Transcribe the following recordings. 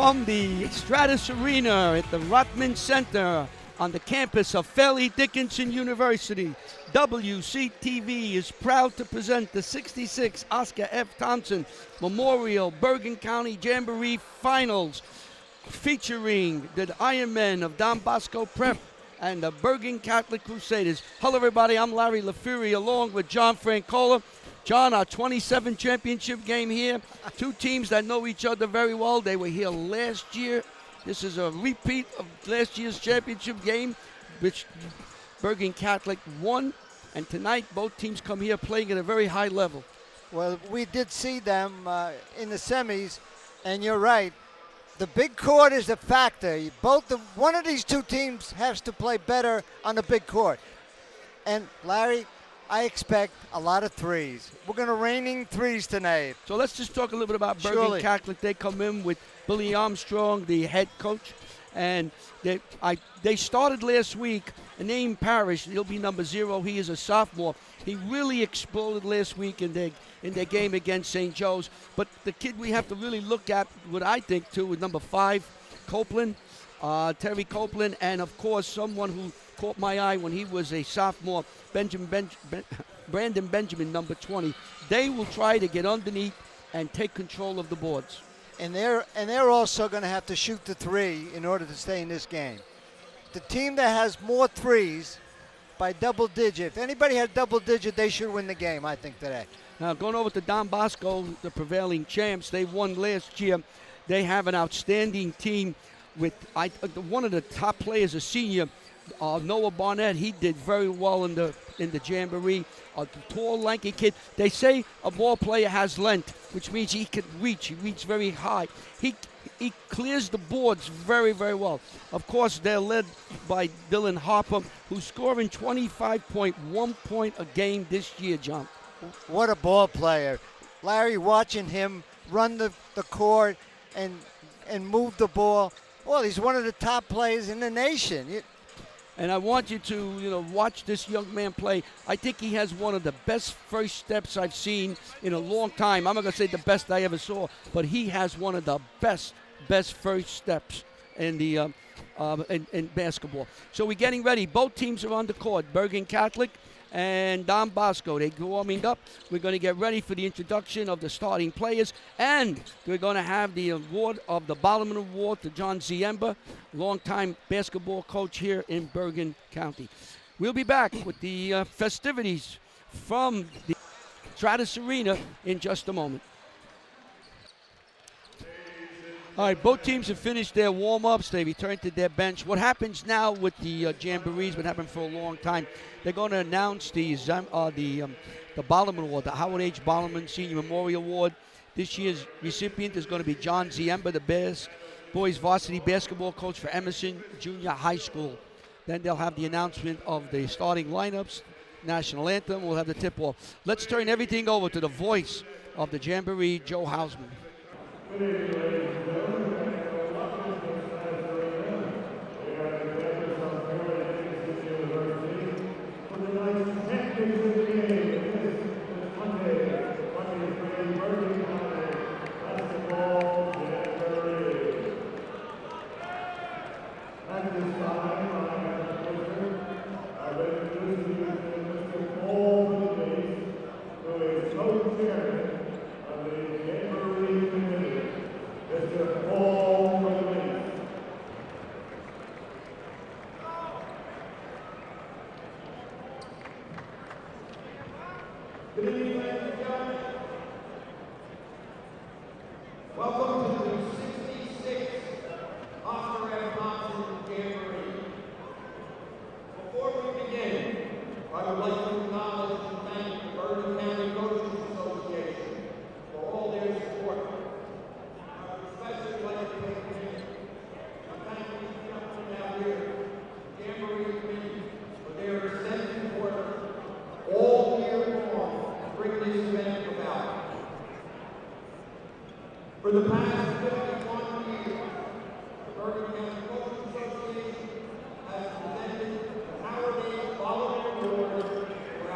from the Stratus Arena at the Rotman Center on the campus of Fairleigh Dickinson University, WCTV is proud to present the 66 Oscar F. Thompson Memorial Bergen County Jamboree Finals, featuring the Ironmen of Don Bosco Prep and the Bergen Catholic Crusaders. Hello, everybody. I'm Larry LaFury, along with John Francola. John, our 27th championship game here. Two teams that know each other very well. They were here last year. This is a repeat of last year's championship game, which Bergen Catholic won. And tonight, both teams come here playing at a very high level. Well, we did see them in the semis, and you're right. The big court is a factor. One of these two teams has to play better on the big court. And Larry, I expect a lot of threes. We're going to raining threes tonight. So let's just talk a little bit about Bergen Surely. Catholic. They come in with Billy Armstrong, the head coach, and they started last week. Named Parrish, he'll be number 0. He is a sophomore. He really exploded last week in their game against St. Joe's. But the kid we have to really look at, what I think, too, is number 5, Copeland, Terry Copeland, and, of course, someone who caught my eye when he was a sophomore, Brandon Benjamin, number 20. They will try to get underneath and take control of the boards. And they're also going to have to shoot the three in order to stay in this game. The team that has more threes by double digit, if anybody has double digit, they should win the game, I think, today. Now, going over to Don Bosco, the prevailing champs, they won last year. They have an outstanding team with one of the top players, a senior, Noah Barnett. He did very well in the Jamboree. A tall, lanky kid. They say a ball player has length, which means he can reach. He reaches very high. He clears the boards very, very well. Of course, they're led by Dylan Harper, who's scoring 25.1 points a game this year, John. What a ball player. Larry, watching him run the court and move the ball. Well, he's one of the top players in the nation. And I want you to, watch this young man play. I think he has one of the best first steps I've seen in a long time. I'm not going to say the best I ever saw, but he has one of the best first steps in the in basketball. So we're getting ready. Both teams are on the court. Bergen Catholic and Don Bosco. They're warming up. We're going to get ready for the introduction of the starting players, and we're going to have the award of the Bollerman Award to John Ziemba, longtime basketball coach here in Bergen County. We'll be back with the festivities from the Stratus Arena in just a moment. All right, both teams have finished their warm-ups. They returned to their bench. What happens now with the Jamboree's been happening for a long time. They're going to announce the Bollerman Award, the Howard H. Bollerman Senior Memorial Award. This year's recipient is going to be John Ziemba, the boys varsity basketball coach for Emerson Junior High School. Then they'll have the announcement of the starting lineups, national anthem. We'll have the tip-off. Let's turn everything over to the voice of the Jamboree, Joe Hausman. Welcome to the 66th Oscar F. Thompson Jamboree. Before we begin, I would like to acknowledge and thank the Bergen County Coaches Association for all their support. I would especially like to take a minute to thank these gentlemen out here, the Jamboree Committee, for their extensive work all year long to bring this event about. For the past 51 years, the Bergen County Coaches Association has presented the Howard H. Bollerman Award for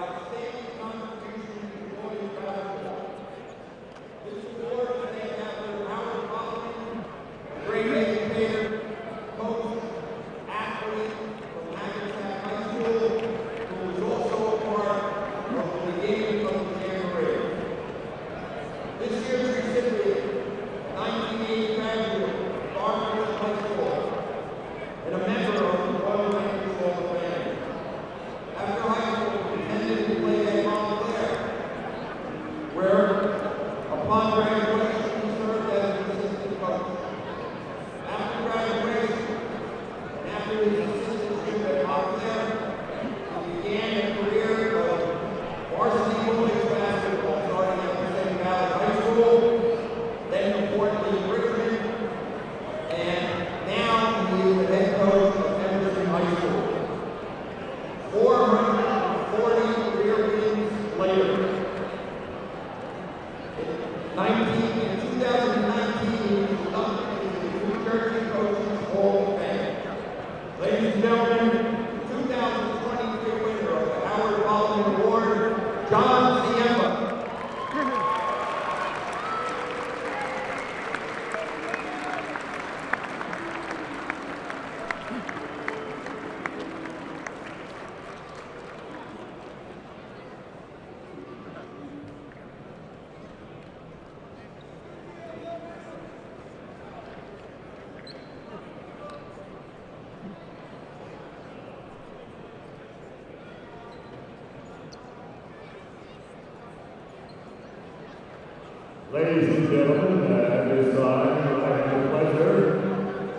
Ladies and gentlemen, at this time, I have the pleasure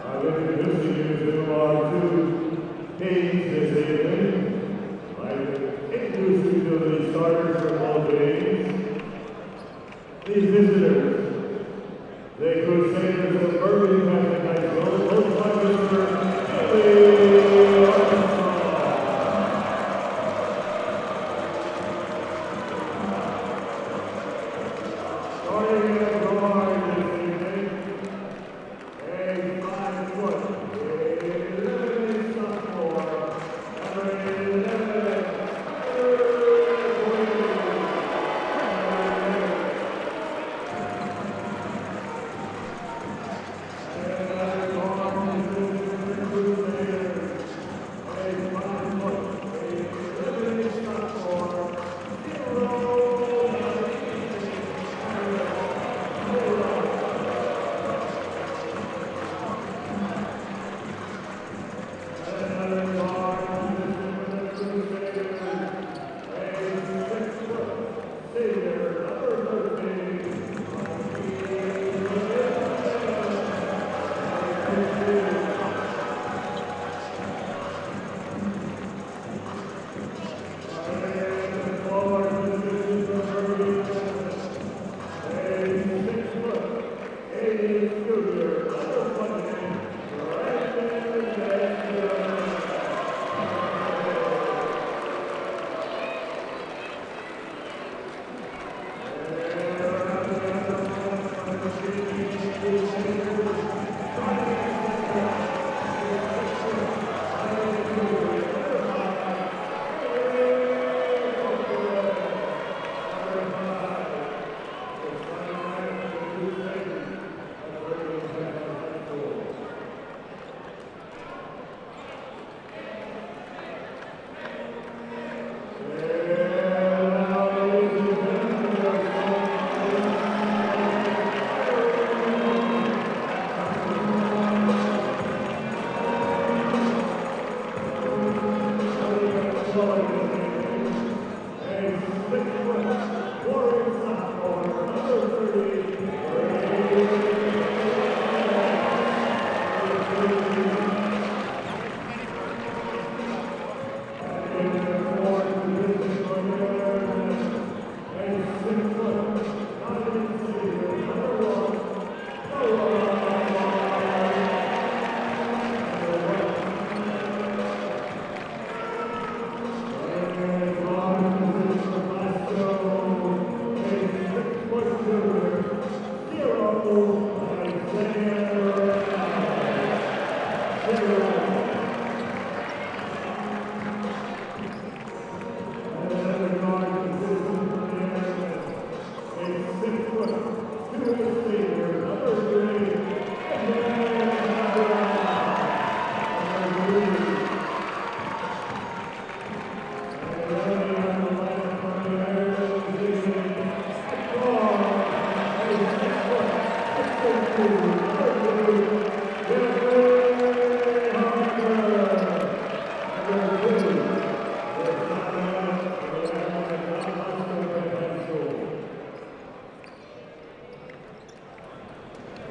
of introducing you to our two teams this evening. I introduce you to the starters for both teams. The visitors, the Crusaders of Bergen Catholic High School, coached by Mr. Billy Armstrong. Starting at guard this evening, a 5-foot, 11-inch sophomore, number 11,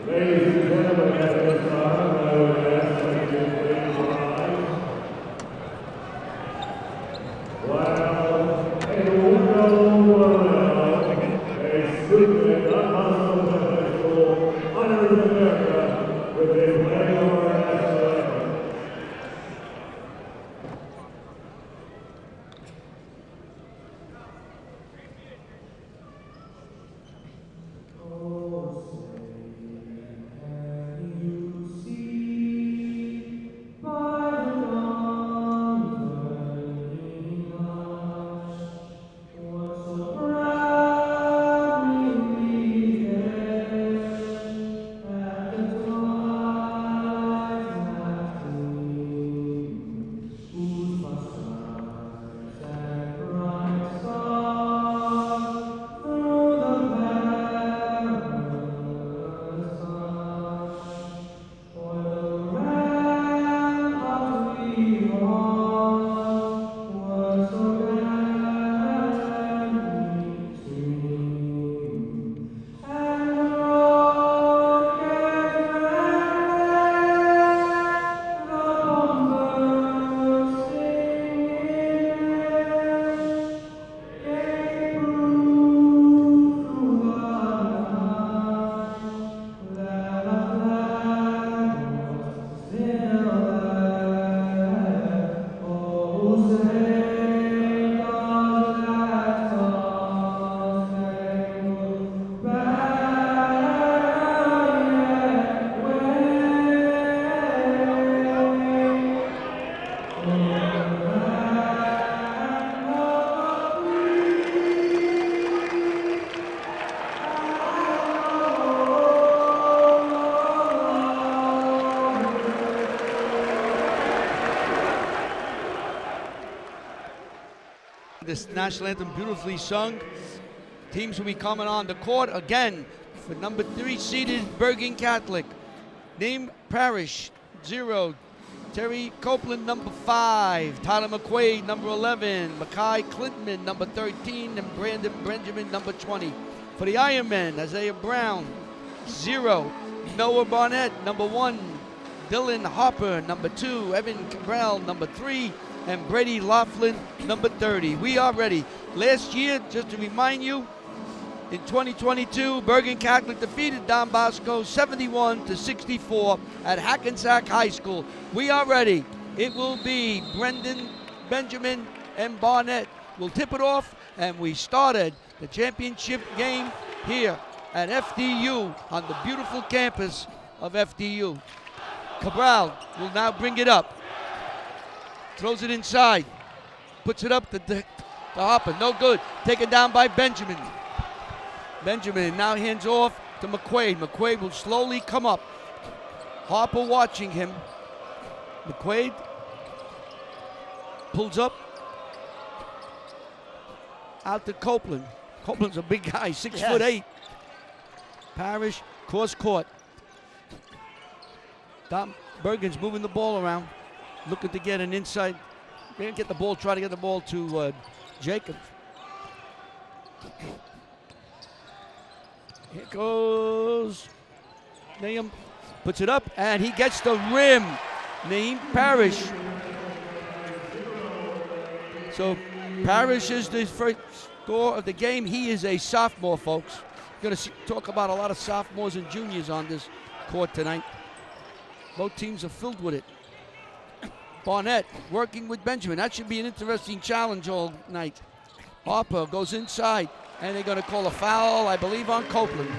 Ladies and gentlemen, at this time, I would ask that you please rise while a student at Bosco High School honors America with a flag of our national anthem. This national anthem beautifully sung. Teams will be coming on the court again for number 3 seeded Bergen Catholic. Name Parrish, 0. Terry Copeland, number 5. Tyler McQuaid, number 11. Mackay Clinton, number 13. And Brandon Benjamin, number 20. For the Ironmen, Isaiah Brown, 0. Noah Barnett, number 1. Dylan Harper, number 2. Evan Cabral, number 3. And Brady Laughlin, number 30. We are ready. Last year, just to remind you, in 2022, Bergen Catholic defeated Don Bosco 71-64 at Hackensack High School. We are ready. It will be Brendan, Benjamin, and Barnett will tip it off, and we started the championship game here at FDU on the beautiful campus of FDU. Cabral will now bring it up. Throws it inside. Puts it up to Harper. No good. Taken down by Benjamin. Benjamin now hands off to McQuaid. McQuaid will slowly come up. Harper watching him. McQuaid pulls up. Out to Copeland. Copeland's a big guy, 6'8". Parrish, cross court. Tom Bergen's moving the ball around. Looking to get an inside. Try to get the ball to Jacobs. Here goes Naeem. Puts it up, and he gets the rim. Naeem Parrish. So Parrish is the first score of the game. He is a sophomore, folks. Going to talk about a lot of sophomores and juniors on this court tonight. Both teams are filled with it. Barnett working with Benjamin. That should be an interesting challenge all night. Harper goes inside, and they're going to call a foul, I believe, on Copeland.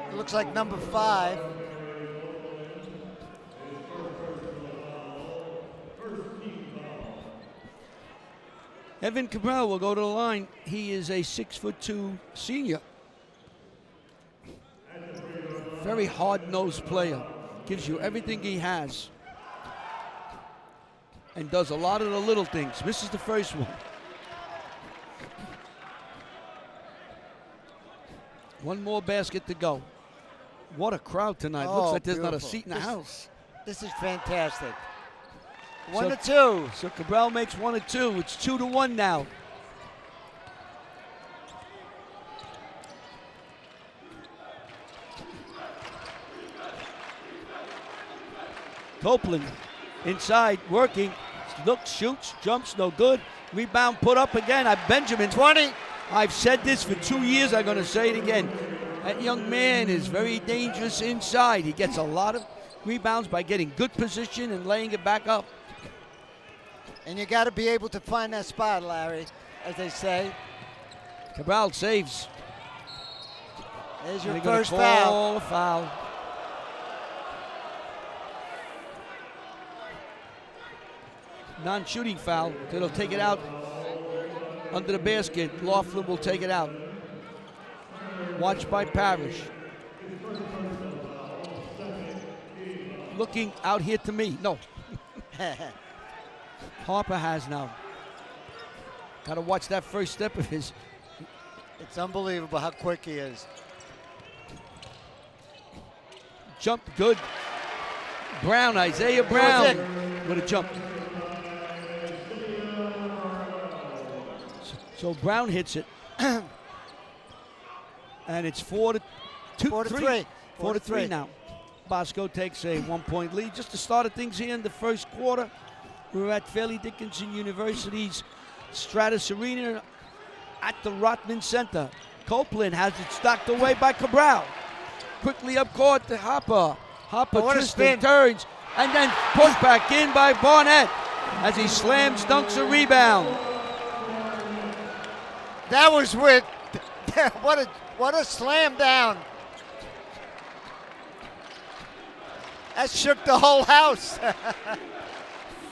It looks like number 5. Evan Cabral will go to the line. He is a 6'2" senior. Very hard-nosed player. Gives you everything he has. And does a lot of the little things. Misses the first one. One more basket to go. What a crowd tonight. Looks like there's not a seat in the house. This is fantastic. 1 So- to 2. So Cabral makes 1 and 2. It's 2 to 1 now. Copeland inside, working, looks, shoots, jumps, no good. Rebound put up again. Benjamin. 20. I've said this for 2 years. I'm going to say it again. That young man is very dangerous inside. He gets a lot of rebounds by getting good position and laying it back up. And you got to be able to find that spot, Larry, as they say. Cabral saves. There's your They're gonna first foul. call a foul. Non-shooting foul. So they'll take it out under the basket. Laughlin will take it out. Watched by Parrish. Looking out here to me. No. Harper has now. Got to watch that first step of his. It's unbelievable how quick he is. Jump good. Brown, Isaiah Brown with a jump. So Brown hits it. And it's 4 to 2. 4 to 3. 4 to 3 now. Bosco takes a 1-point lead. Just the start of things here in the first quarter. We're at Fairleigh Dickinson University's Stratus Arena at the Rotman Center. Copeland has it stocked away by Cabral. Quickly up court to Harper. Harper twists and turns, and then put back in by Barnett as he slams, dunks a rebound. That was with what a slam down. That shook the whole house.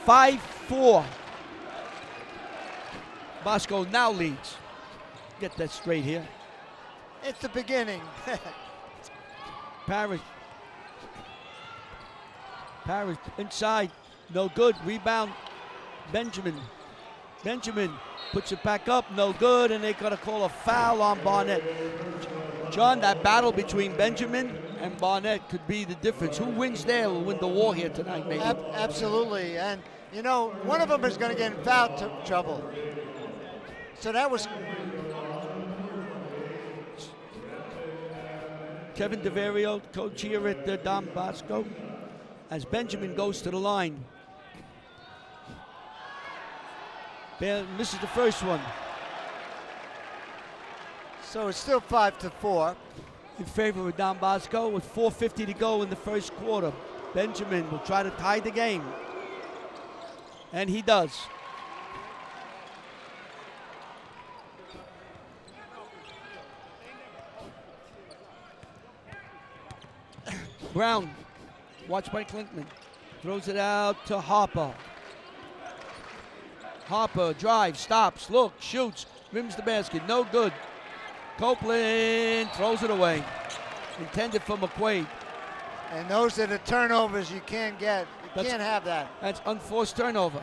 5-4. Bosco now leads. Get that straight here. It's the beginning. Parrish inside. No good. Rebound. Benjamin. Benjamin puts it back up. No good. And they're going to call a foul on Barnett. John, that battle between Benjamin and Barnett could be the difference. Who wins there will win the war here tonight, maybe. Absolutely. And, you know, one of them is going to get in foul trouble. So that was Kevin DeVario, coach here at Don Bosco, as Benjamin goes to the line. Misses the first one. so it's still 5-4. In favor of Don Bosco with 4:50 to go in the first quarter. Benjamin will try to tie the game. And he does. Brown, watched by Klinkman, throws it out to Harper. Harper drives, stops, looks, shoots, rims the basket, no good. Copeland throws it away. Intended for McQuaid. And those are the turnovers you can't get. You can't have that. That's unforced turnover.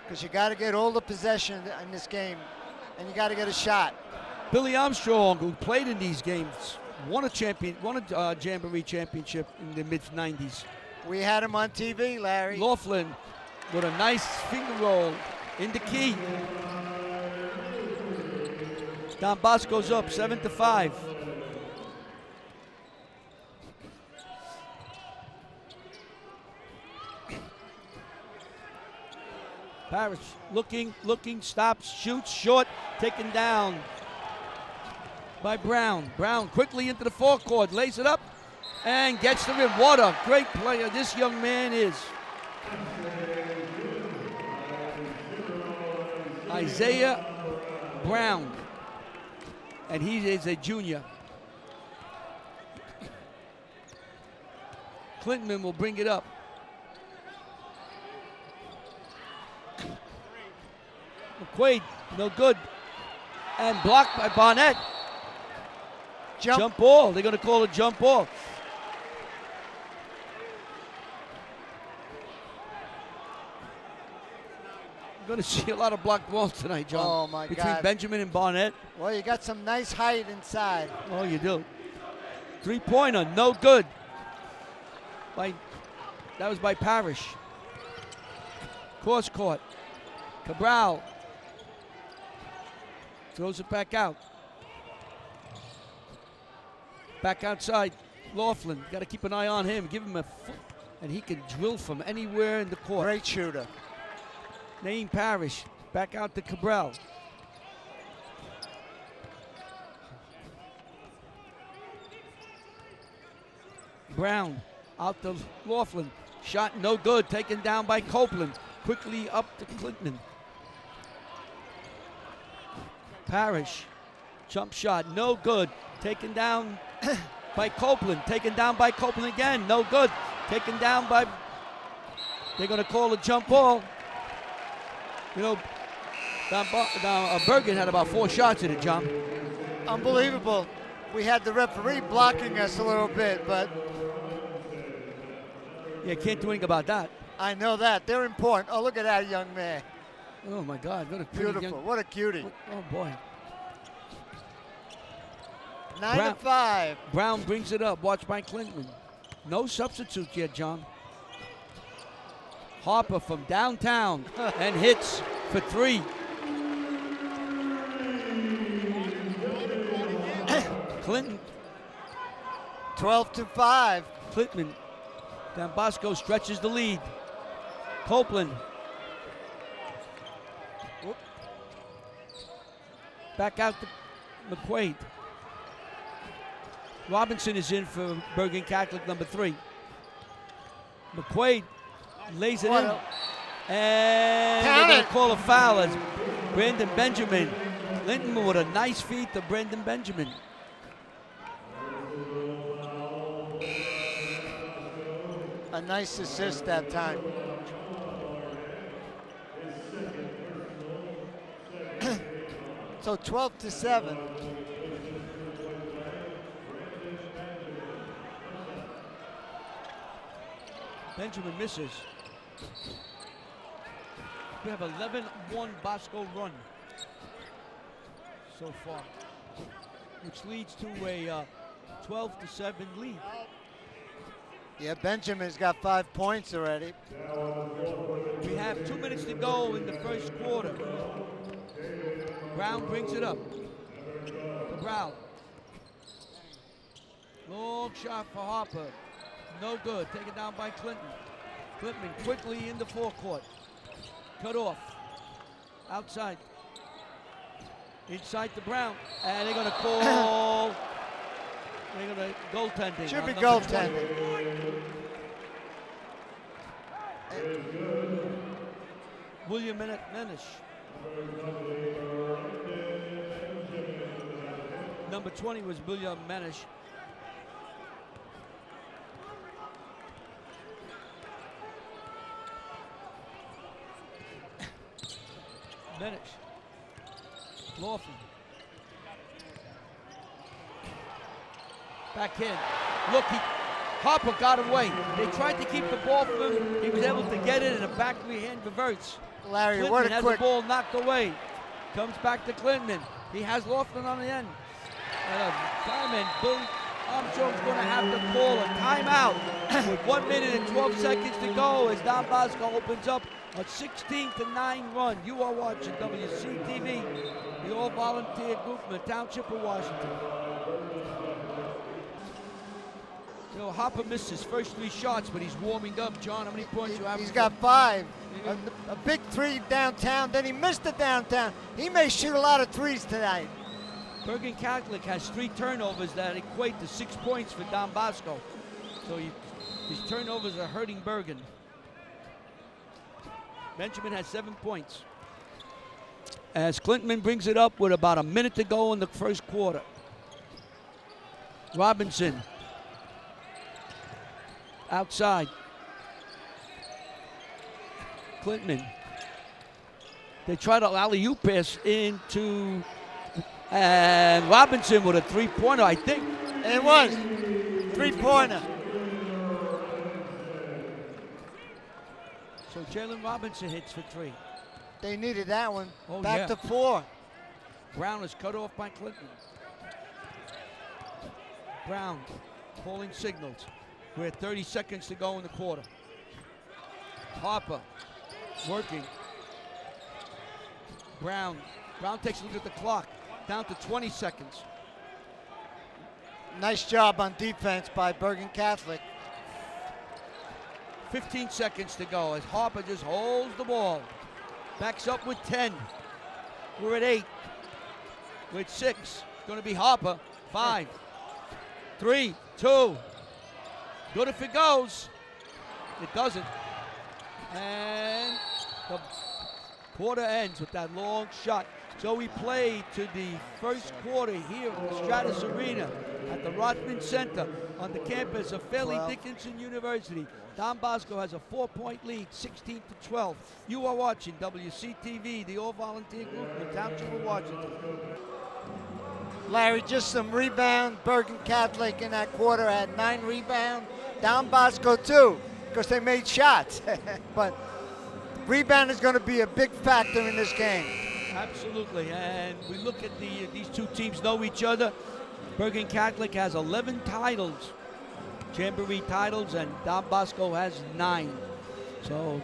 Because you got to get all the possession in this game, and you got to get a shot. Billy Armstrong, who played in these games, won a Jamboree championship in the mid-90s. We had him on TV, Larry. Laughlin with a nice finger roll in the key. Don Bosco's up 7-5. Parrish looking, stops, shoots, short, taken down by Brown. Brown quickly into the forecourt, lays it up, and gets the rim. What a great player this young man is. Isaiah Brown, and he is a junior. Clinton will bring it up. McQuaid, no good. And blocked by Barnett. Jump ball. They're going to call a jump ball. We're going to see a lot of blocked balls tonight, John. Oh, my God. Between Benjamin and Barnett. Well, you got some nice height inside. Oh, you do. Three-pointer, no good. That was by Parrish. Cross court. Cabral throws it back out. Back outside. Laughlin, got to keep an eye on him. Give him a foot, and he can drill from anywhere in the court. Great shooter. Naeem Parrish, back out to Cabral. Brown, out to Laughlin. Shot no good, taken down by Copeland. Quickly up to Clinton. Parrish, jump shot, no good. Taken down by Copeland. Taken down by Copeland again, no good. Taken down by, they're going to call a jump ball. You know, Bergen had about 4 shots in it, John. Unbelievable. We had the referee blocking us a little bit, but Yeah, can't do anything about that. I know that. They're important. Oh, look at that young man. Oh, my God. What a pretty Beautiful. young... What a cutie. Oh, boy. 9-5. Brown brings it up. Watch by Clinton. No substitutes yet, John. Harper from downtown and hits for 3. Clinton. 12-5. Clinton. Don Bosco stretches the lead. Copeland. Whoop. Back out to McQuaid. Robinson is in for Bergen Catholic, number 3. McQuaid lays it in. And they're going to call a foul as Brandon Benjamin. Linton with a nice feed to Brandon Benjamin. A nice assist that time. So 12-7. Benjamin misses. We have 11-1 Bosco run so far, which leads to a 12-7 lead. Yeah, Benjamin's got 5 points already. We have 2 minutes to go in the first quarter. Brown brings it up. Brown. Long shot for Harper. No good. Taken down by Clinton. Clinton quickly in the forecourt. Cut off. Outside. Inside to Brown. And they're going to call. They're going to goaltending. Should be goaltending. William Menish. Number 20 was William Menish. Menish. Laughlin. Back in. Look, Harper got away. They tried to keep the ball from him. He was able to get it, and a backhand reverse. Larry, Clinton what a has quick... the ball knocked away. Comes back to Clinton. He has Laughlin on the end. Time, and Bill Armstrong's going to have to call a timeout with 1 minute and 12 seconds to go as Don Bosco opens up a 16-9 run. You are watching WCTV, the all-volunteer group from the Township of Washington. You know, Harper missed his first 3 shots, but he's warming up. John, how many points you have? He's got 5. A big 3 downtown, then he missed the downtown. He may shoot a lot of 3s tonight. Bergen Catholic has 3 turnovers that equate to 6 points for Don Bosco. So these turnovers are hurting Bergen. Benjamin has 7 points. As Clinton brings it up with about a minute to go in the first quarter. Robinson. Outside. Clinton. They try to alley-oop pass into, and Robinson with a 3-pointer, I think. It was 3-pointer. So Jalen Robinson hits for 3. They needed that one. Oh, Back yeah. to 4. Brown is cut off by Clinton. Brown calling signals. We're at 30 seconds to go in the quarter. Harper working. Brown takes a look at the clock. Down to 20 seconds. Nice job on defense by Bergen Catholic. 15 seconds to go as Harper just holds the ball. Backs up with 10. We're at 8. We're at 6. It's going to be Harper. 5, 3, 2. Good if it goes. It doesn't. And the quarter ends with that long shot. So we play to the first quarter here at the Stratus Arena at the Rothman Center on the campus of Fairleigh Dickinson University. Don Bosco has a 4-point lead, 16-12. You are watching WCTV, the all-volunteer group in the Township of Washington. Larry, just some rebound. Bergen Catholic in that quarter had 9 rebounds. Don Bosco too, because they made shots. But rebound is going to be a big factor in this game. Absolutely, and we look at these two teams know each other. Bergen Catholic has 11 titles, Jamboree titles, and Don Bosco has 9. So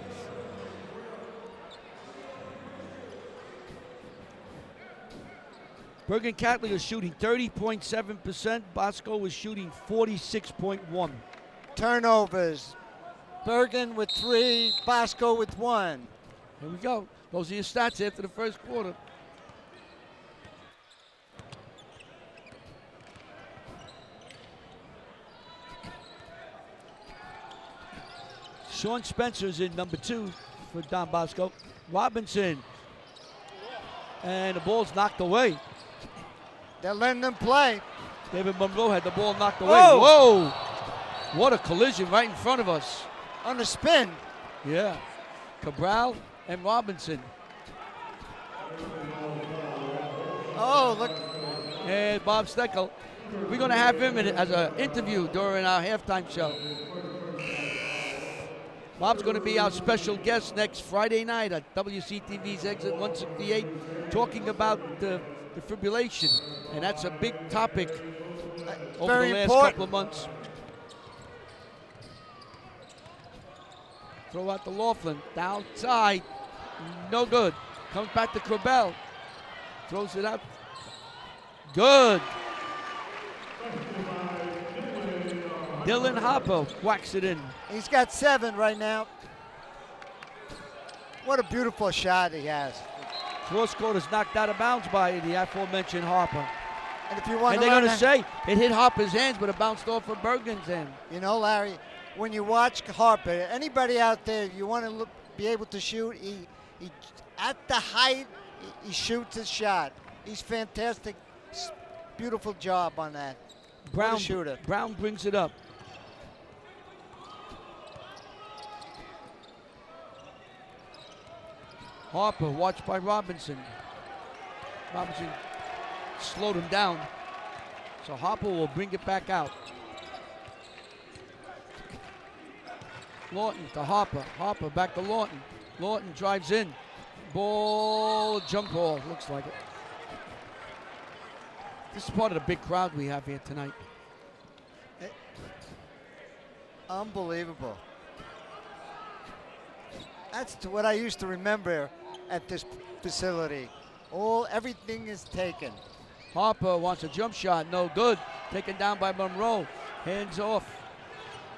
Bergen Catholic is shooting 30.7%. Bosco is shooting 46.1%. Turnovers. Bergen with 3, Bosco with 1. Here we go. Those are your stats after the first quarter. Sean Spencer's in number 2 for Don Bosco. Robinson. And the ball's knocked away. They're letting them play. David Monroe had the ball knocked away. Whoa! Whoa! What a collision right in front of us. On the spin. Yeah. Cabral and Robinson. Oh, look. And Bob Steckel. We're going to have him as an interview during our halftime show. Bob's going to be our special guest next Friday night at WCTV's Exit 168, talking about defibrillation, and that's a big topic over Very the last important. couple of months. Throw out to Laughlin, downside, no good. Comes back to Corbell, throws it out, good. Dylan Harper whacks it in. He's got 7 right now. What a beautiful shot he has. Cross court is knocked out of bounds by the aforementioned Harper. And if you want And to they're learn going to say it hit Harper's hands, but it bounced off of Bergen's hand. You know, Larry, when you watch Harper, anybody out there, you want to be able to shoot, he at the height, he shoots his shot. He's fantastic. Beautiful job on that. What a shooter. Brown brings it up. Harper watched by Robinson. Robinson slowed him down. So Harper will bring it back out. Lawton to Harper. Harper back to Lawton. Lawton drives in. Ball, jump ball, looks like it. This is part of the big crowd we have here tonight. Unbelievable. That's what I used to remember at this facility. Everything is taken. Harper wants a jump shot, no good. Taken down by Monroe. Hands off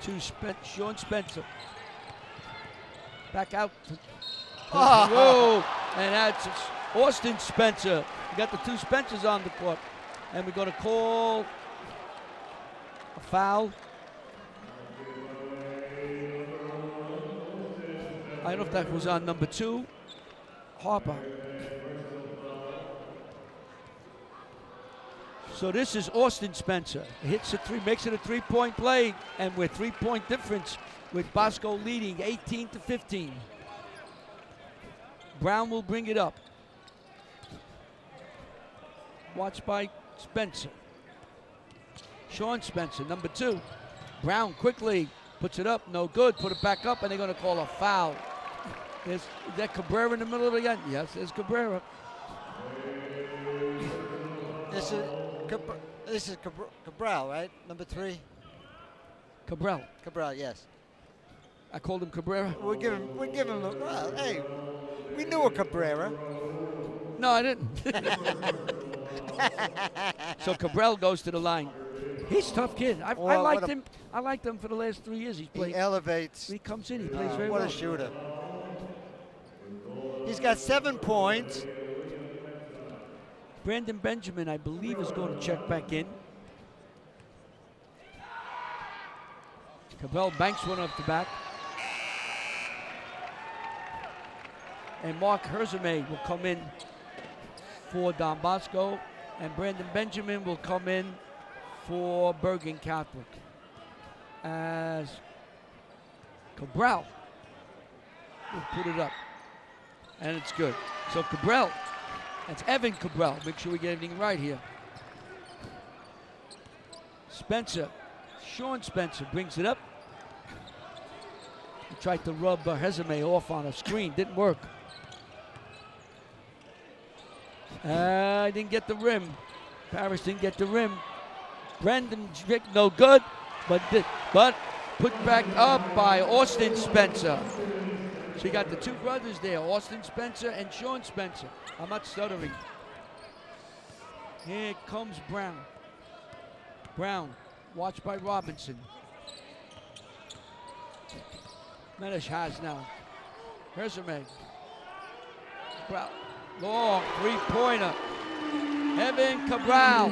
to Sean Spencer. Back out to whoa, and that's Austin Spencer. We got the two Spencers on the court. And we're going to call a foul. I don't know if that was on number 2, Harper. So this is Austin Spencer. Hits a 3, makes it a 3-point play, and we're 3-point difference with Bosco leading 18-15. Brown will bring it up. Watched by Spencer. Sean Spencer, number 2. Brown quickly puts it up, no good. Put it back up, and they're going to call a foul. Is that Cabrera in the middle of the gun? Yes, there's Cabrera. This is Cabral, right? Number 3. Cabral. Cabral, yes. I called him Cabrera. We give him. Well, hey, we knew a Cabrera. No, I didn't. So Cabral goes to the line. He's a tough kid. I liked him. I liked him for the last 3 years he's played. He elevates. He comes in. He plays very what well. a shooter. He's got 7 points. Brandon Benjamin, I believe, is going to check back in. Cabell banks one off the back. And Mark Herzame will come in for Don Bosco. And Brandon Benjamin will come in for Bergen Catholic. As Cabral will put it up. And it's good. So Cabral, that's Evan Cabral. Make sure we get everything right here. Spencer, Sean Spencer brings it up. He tried to rub Herzame off on a screen, didn't work. Didn't get the rim. Paris didn't get the rim. Brendan Strick, no good, but put back up by Austin Spencer. So you got the two brothers there, Austin Spencer and Sean Spencer. I'm not stuttering. Here comes Brown. Brown, watched by Robinson. Medish has now. Herzame. Brown. Long three-pointer. Evan Cabral.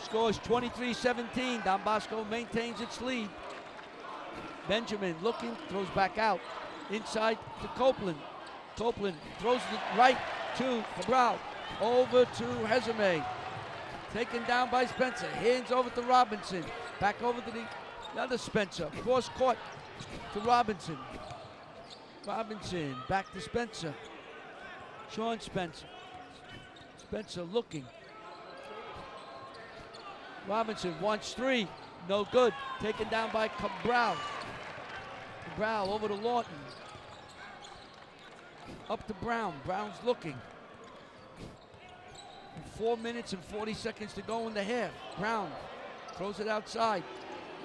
Scores 23-17. Don Bosco maintains its lead. Benjamin looking, throws back out. Inside to Copeland. Copeland throws it right to Cabral. Over to Herzame. Taken down by Spencer. Hands over to Robinson. Back over to the other Spencer. Cross court to Robinson. Robinson back to Spencer. Sean Spencer. Spencer looking. Robinson wants three. No good. Taken down by Cabral. Cabral over to Lawton. Up to Brown. Brown's looking. 4 minutes and 40 seconds to go in the half. Brown throws it outside.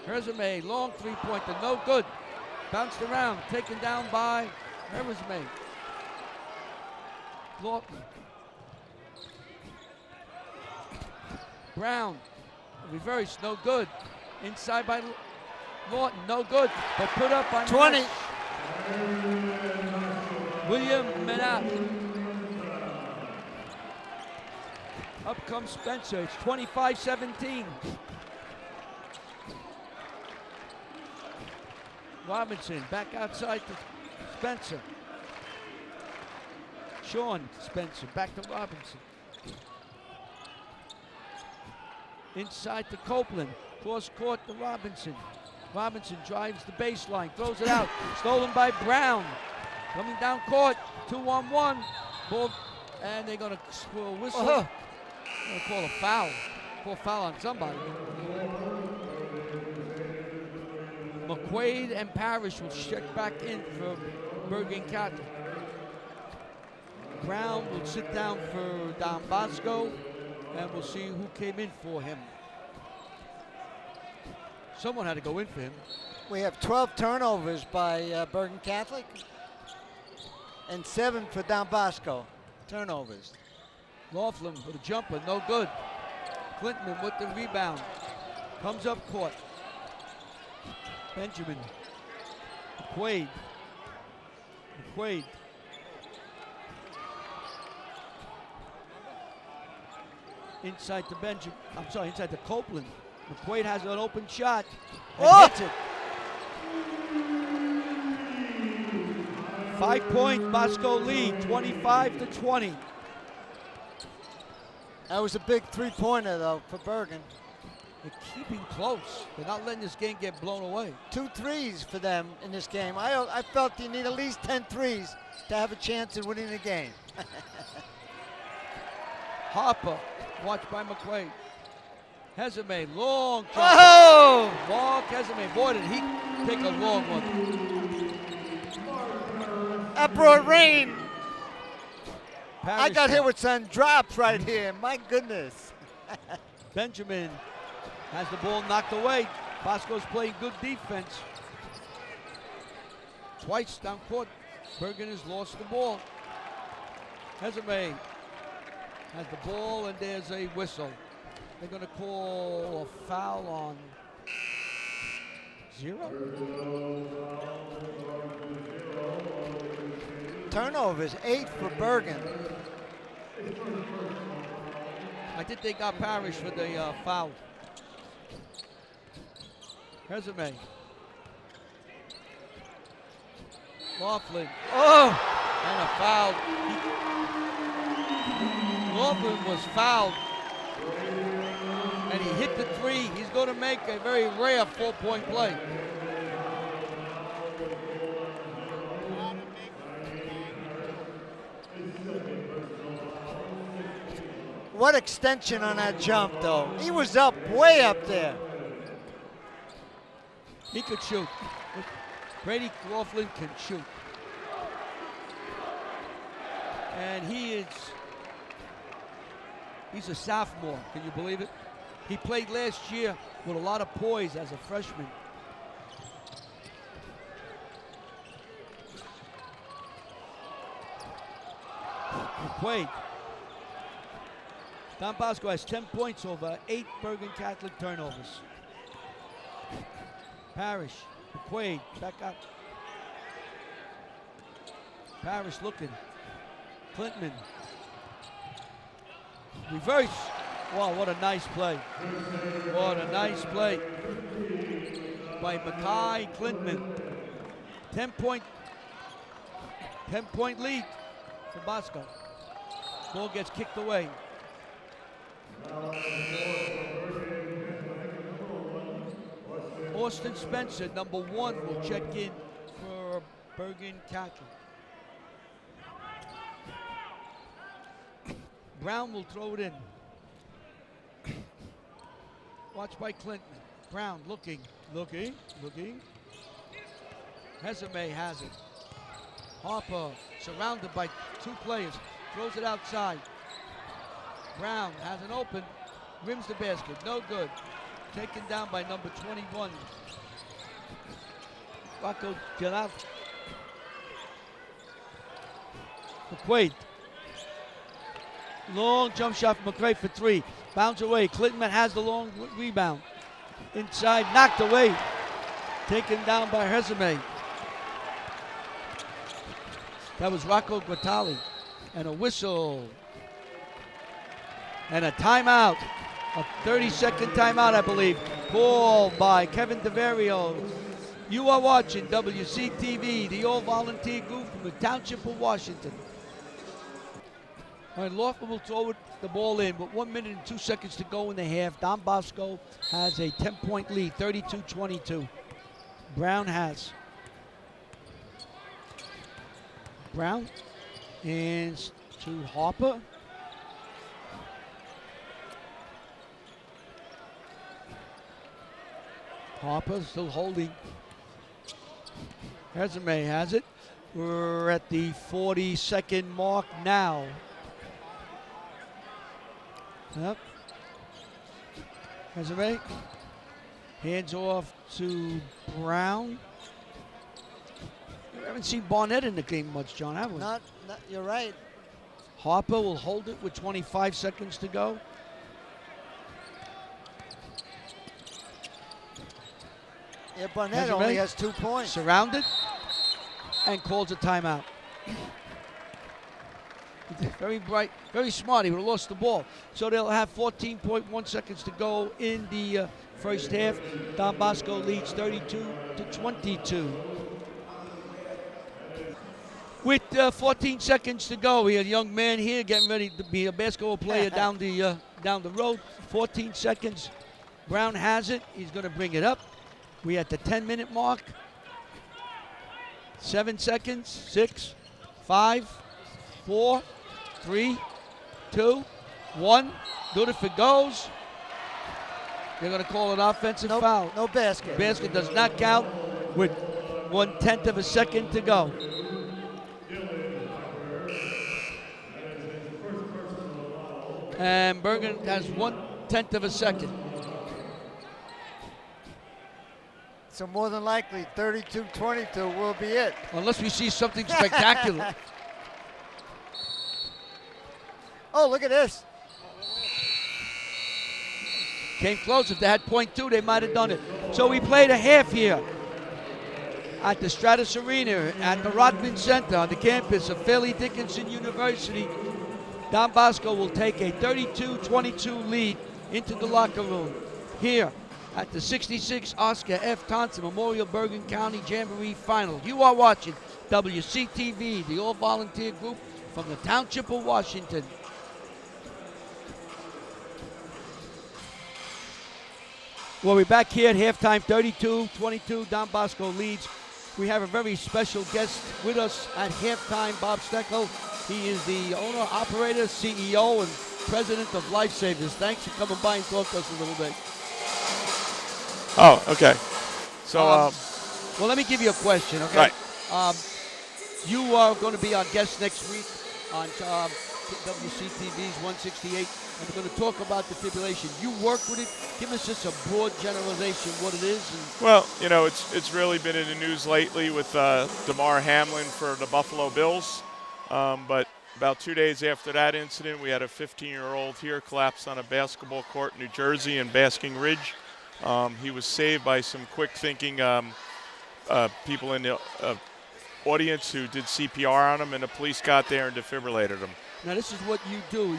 Resume, long three-pointer, no good. Bounced around, taken down by Resume. Lawton. Brown, reverse, no good. Inside by Lawton, no good. But put up by 20. William Menat. Up comes Spencer. It's 25-17. Robinson back outside to Spencer. Sean Spencer back to Robinson. Inside to Copeland. Cross court to Robinson. Robinson drives the baseline, throws it out. Stolen by Brown. Coming down court, 2-on-1. Ball, and they're going to whistle. They're going to call a foul. Call a foul on somebody. McQuaid and Parrish will check back in for Bergen Catholic. Brown will sit down for Don Bosco, and we'll see who came in for him. Someone had to go in for him. We have 12 turnovers by Bergen Catholic and 7 for Don Bosco. Turnovers. Laughlin with a jumper, no good. Clinton with the rebound. Comes up court. Benjamin. McQuaid. McQuaid. Inside to Benjamin. I'm sorry, inside to Copeland. McQuaid has an open shot. And hits it. 5-point Bosco lead, 25-20. That was a big three-pointer, though, for Bergen. They're keeping close. They're not letting this game get blown away. 2 threes for them in this game. I felt you need at least 10 threes to have a chance in winning the game. Harper, watched by McQuaid. Hezemet, long jump. Oh! Long Hezemet. Boy, did he take a long one. That brought rain. I Parrish got hit with some drops right here. My goodness. Benjamin has the ball knocked away. Bosco's playing good defense. Twice down court. Bergen has lost the ball. Hezemet has the ball, and there's a whistle. They're going to call a foul on 0. Turnovers, 8 for Bergen. I think they got Parrish for the foul. Resume. Laughlin. Oh! And a foul. Laughlin was fouled. And he hit the three. He's going to make a very rare 4-point play. What extension on that jump, though. He was up, way up there. He could shoot. Brady Laughlin can shoot. And he's a sophomore. Can you believe it? He played last year with a lot of poise as a freshman. McQuaid. Don Bosco has 10 points over 8 Bergen Catholic turnovers. Parrish, McQuaid, back up. Parrish looking. Clinton. Reverse. Wow, what a nice play. What a nice play by Mackay Clinton. 10-point lead for Bosco. Ball gets kicked away. Austin Spencer, number 1, will check in for Bergen Catholic. Brown will throw it in. Watch by Clinton. Brown looking. Hezame has it. Harper surrounded by two players. Throws it outside. Brown has an open. Rims the basket. No good. Taken down by number 21. Rocco Gelaf. McQuaid. Long jump shot from McQuaid for three. Bounds away. Clinton has the long rebound. Inside, knocked away. Taken down by Hezame. That was Rocco Guatali. And a whistle. And a timeout. A 30-second timeout, I believe. Called by Kevin DeVario. You are watching WCTV, the all-volunteer group from the Township of Washington. All right, Lawford will throw the ball in, but 1 minute and 2 seconds to go in the half. Don Bosco has a 10-point lead, 32-22. Brown has. Brown hands to Harper. Harper still holding. Hezame has it. We're at the 40-second mark now. Yep. Hezame hands off to Brown. We haven't seen Barnett in the game much, John, have we? Not, you're right. Harper will hold it with 25 seconds to go. Yeah, Barnett only has 2 points. Surrounded and calls a timeout. Very bright, very smart. He would have lost the ball. So they'll have 14.1 seconds to go in the first half. Don Bosco leads 32-22. With 14 seconds to go, we have a young man here getting ready to be a basketball player down the road. 14 seconds. Brown has it. He's going to bring it up. We at the 10-minute mark. 7 seconds. 6, 5, 4, 3, 2, 1. Good if it goes. They're going to call an offensive foul. No basket. Basket does not count with 1/10 of a second to go. And Bergen has 1/10 of a second. So more than likely, 32-22 will be it. Unless we see something spectacular. Oh, look at this. Came close. If they had .2, they might have done it. So we played a half here at the Stratus Arena at the Rotman Center on the campus of Fairleigh Dickinson University. Don Bosco will take a 32-22 lead into the locker room here at the 66 Oscar F. Thompson Memorial Bergen County Jamboree Final. You are watching WCTV, the all-volunteer group from the Township of Washington. Well, we're back here at halftime, 32-22. Don Bosco leads. We have a very special guest with us at halftime, Bob Steckel. He is the owner, operator, CEO, and president of Lifesavers. Thanks for coming by and talk to us a little bit. Oh, okay. So, well, let me give you a question, okay? Right. You are going to be our guest next week on WCTV's 168, and we're going to talk about defibrillation. You work with it. Give us just a broad generalization of what it is. Well, you know, it's really been in the news lately with DeMar Hamlin for the Buffalo Bills. But about 2 days after that incident, we had a 15-year-old here collapse on a basketball court in New Jersey in Basking Ridge. He was saved by some quick-thinking people in the audience who did CPR on him, and the police got there and defibrillated him. Now, this is what you do.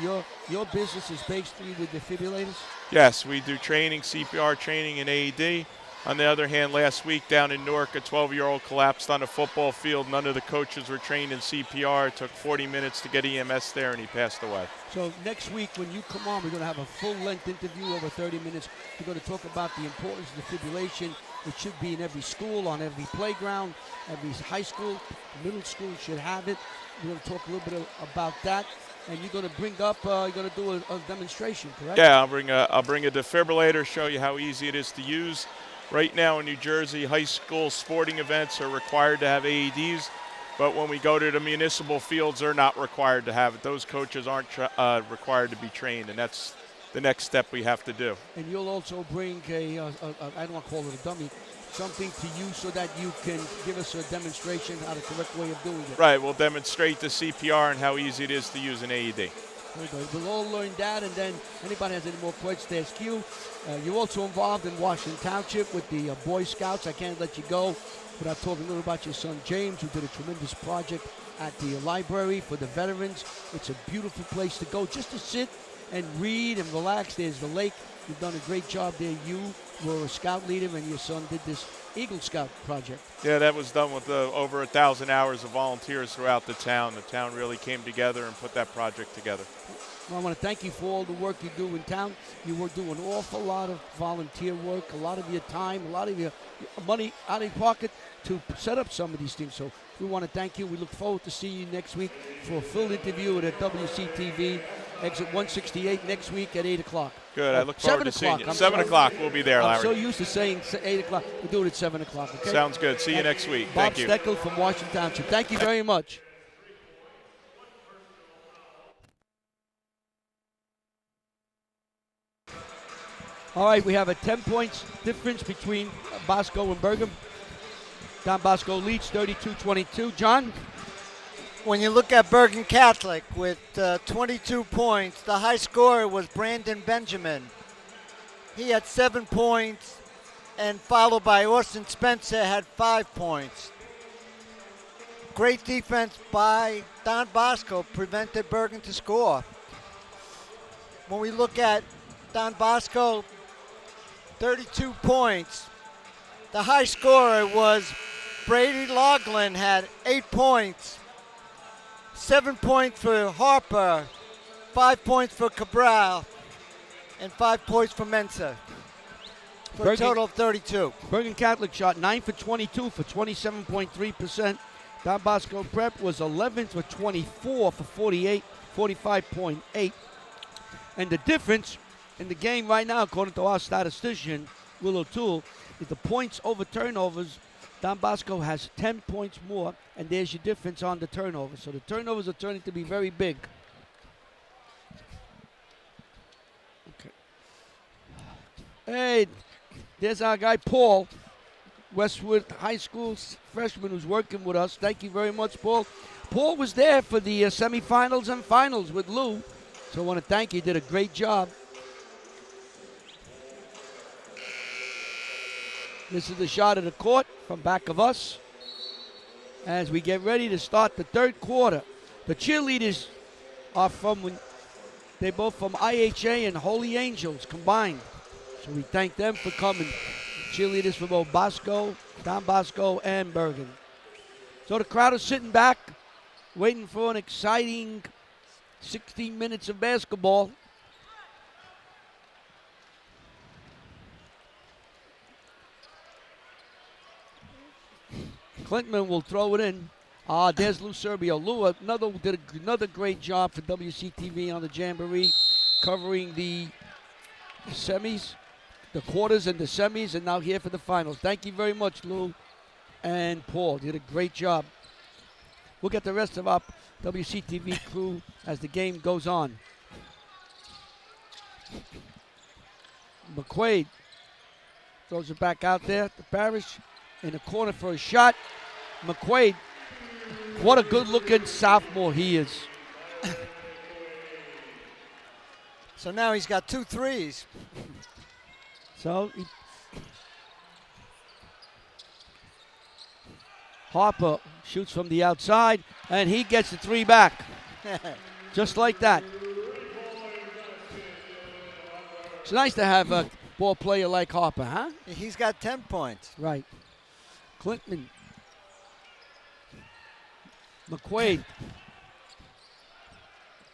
Your business is basically with defibrillators? Yes, we do training, CPR training, and AED. On the other hand, last week down in Newark, a 12-year-old collapsed on a football field. None of the coaches were trained in CPR. It took 40 minutes to get EMS there, and he passed away. So next week when you come on, we're going to have a full-length interview over 30 minutes. We're going to talk about the importance of defibrillation. It should be in every school, on every playground, every high school, middle school should have it. We're going to talk a little bit about that. And you're going to bring up, you're going to do a demonstration, correct? Yeah, I'll bring a defibrillator, show you how easy it is to use. Right now in New Jersey, high school sporting events are required to have AEDs, but when we go to the municipal fields, they're not required to have it. Those coaches aren't required to be trained, and that's the next step we have to do. And you'll also bring I don't want to call it a dummy, something to use so that you can give us a demonstration how the correct way of doing it. Right, we'll demonstrate the CPR and how easy it is to use an AED. Very good. We'll all learn that, and then anybody has any more questions to ask you. You're also involved in Washington Township with the Boy Scouts. I can't let you go without talking a little about your son James, who did a tremendous project at the library for the veterans. It's a beautiful place to go just to sit and read and relax. There's the lake. You've done a great job there. You were a scout leader, and your son did this Eagle Scout project. Yeah, that was done with over 1,000 hours of volunteers throughout the town. The town really came together and put that project together. Well, I want to thank you for all the work you do in town. You do an awful lot of volunteer work, a lot of your time, a lot of your money out of your pocket to set up some of these things. So we want to thank you. We look forward to seeing you next week for a full interview at WCTV, exit 168 next week at 8 o'clock. Good. I look forward to seeing you. 7 o'clock we'll be there, Larry. I'm so used to saying 8 o'clock. We'll do it at 7 o'clock, okay? Sounds good. See you next week. Bob Thank you. Steckel from Washington Township. Thank you very much. All right, we have a 10 points difference between Bosco and Bergen. Don Bosco leads 32-22. John? When you look at Bergen Catholic with 22 points, the high scorer was Brandon Benjamin. He had 7 points, and followed by Austin Spencer had 5 points. Great defense by Don Bosco prevented Bergen to score. When we look at Don Bosco, 32 points. The high scorer was Brady Loughlin, had 8 points. 7 points for Harper, 5 points for Cabral, and 5 points for Mensa, for a total of 32. Bergen Catholic shot 9 for 22 for 27.3%. Don Bosco Prep was 11 for 24 for 45.8. And the difference in the game right now, according to our statistician, Will O'Toole, is the points over turnovers. Don Bosco has 10 points more, and there's your difference on the turnovers. So the turnovers are turning to be very big. Okay. Hey, there's our guy Paul, Westwood High School freshman who's working with us. Thank you very much, Paul. Paul was there for the semifinals and finals with Lou, so I want to thank you. He did a great job. This is the shot of the court from back of us as we get ready to start the third quarter. The cheerleaders are they're both from IHA and Holy Angels combined. So we thank them for coming. Cheerleaders for both Bosco, Don Bosco, and Bergen. So the crowd is sitting back, waiting for an exciting 16 minutes of basketball. Clintman will throw it in. There's Lou Serbio. Lou did another great job for WCTV on the Jamboree, covering the semis, the quarters and the semis, and now here for the finals. Thank you very much, Lou and Paul. Did a great job. We'll get the rest of our WCTV crew as the game goes on. McQuaid throws it back out there to Parrish in the corner for a shot. McQuaid, what a good-looking sophomore he is. So now he's got 2 threes. So Harper shoots from the outside, and he gets the 3 back. Just like that. It's nice to have a ball player like Harper, huh? He's got 10 points. Right. Clinton. McQuaid.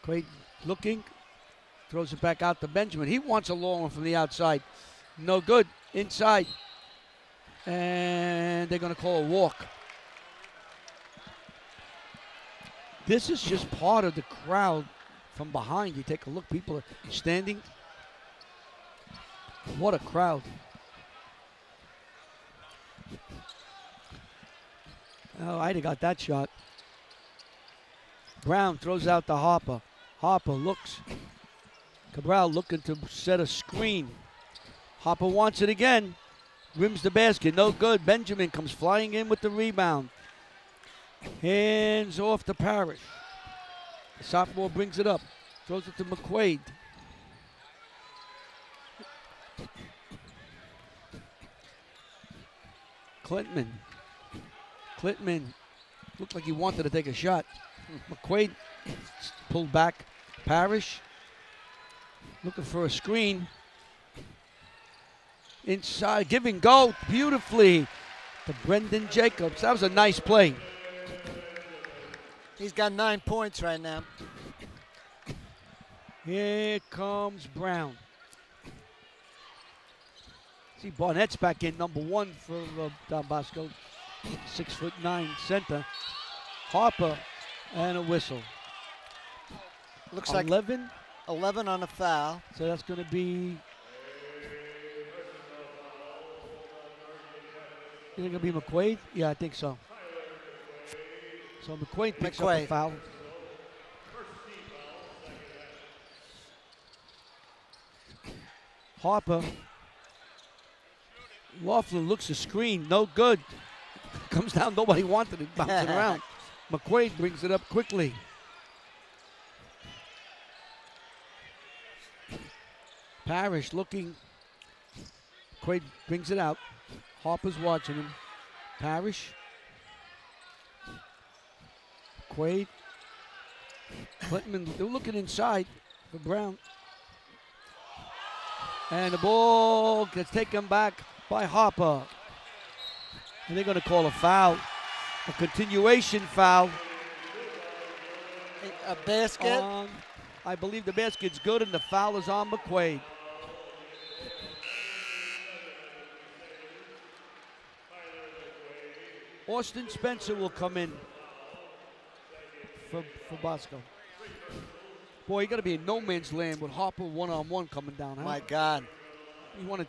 McQuaid looking. Throws it back out to Benjamin. He wants a long one from the outside. No good. Inside. And they're going to call a walk. This is just part of the crowd from behind. You take a look, people are standing. What a crowd. Oh, I'd have got that shot. Brown throws out to Harper. Harper looks. Cabral looking to set a screen. Harper wants it again. Rims the basket. No good. Benjamin comes flying in with the rebound. Hands off to Parrish. The sophomore brings it up. Throws it to McQuaid. Clintman looked like he wanted to take a shot. McQuaid pulled back. Parrish looking for a screen. Inside, giving go beautifully to Brendan Jacobs. That was a nice play. He's got 9 points right now. Here comes Brown. See, Barnett's back in, number 1 for Don Bosco. 6'9" center. Harper and a whistle. Looks like 11. 11 on a foul. So that's going to be. You think it'll be McQuaid? Yeah, I think so. So McQuaid picks up a foul. Harper. Laughlin looks a screen, no good. Comes down, nobody wanted it, bouncing around. McQuaid brings it up quickly. Parrish looking. McQuaid brings it out. Harper's watching him. Parrish. McQuaid. Clinton, they're looking inside for Brown. And the ball gets taken back by Harper. And they're going to call a foul. A continuation foul. A basket. I believe the basket's good and the foul is on McQuaid. Austin Spencer will come in for Bosco. Boy, you got to be in no man's land with Harper one-on-one coming down, huh? My God. You want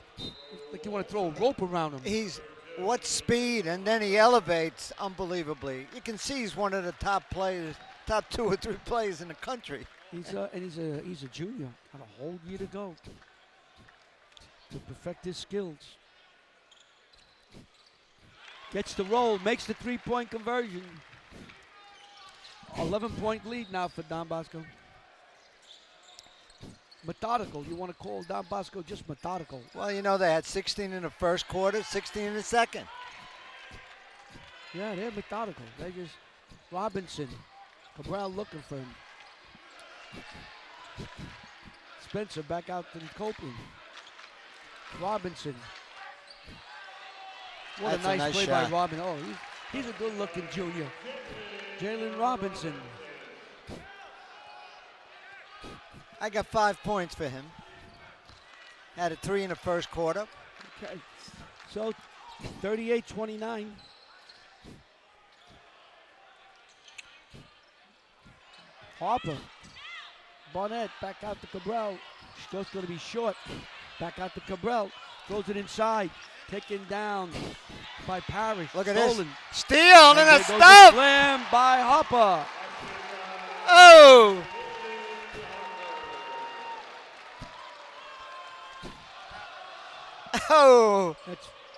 to throw a rope around him. He's what speed, and then he elevates unbelievably. You can see he's one of the top players, top 2 or 3 players in the country. He's a junior. Got a whole year to go to perfect his skills. Gets the roll, makes the 3-point conversion. 11-point lead now for Don Bosco. Methodical. You want to call Don Bosco just methodical? Well, you know, they had 16 in the first quarter, 16 in the second. Yeah, they're methodical. They just Robinson, Cabral looking for him. Spencer back out to Copeland. Robinson. What That's a nice play shot by Robin. Oh, he's a good-looking junior. Jalen Robinson. I got 5 points for him. Had a 3 in the first quarter. Okay. So 38-29. Harper. Barnett back out to Cabral. Still going to be short. Back out to Cabral. Throws it inside. Taken down by Parrish. Look at Stolen. this. Steal and a there goes the stop. slam by Harper. Oh. Oh.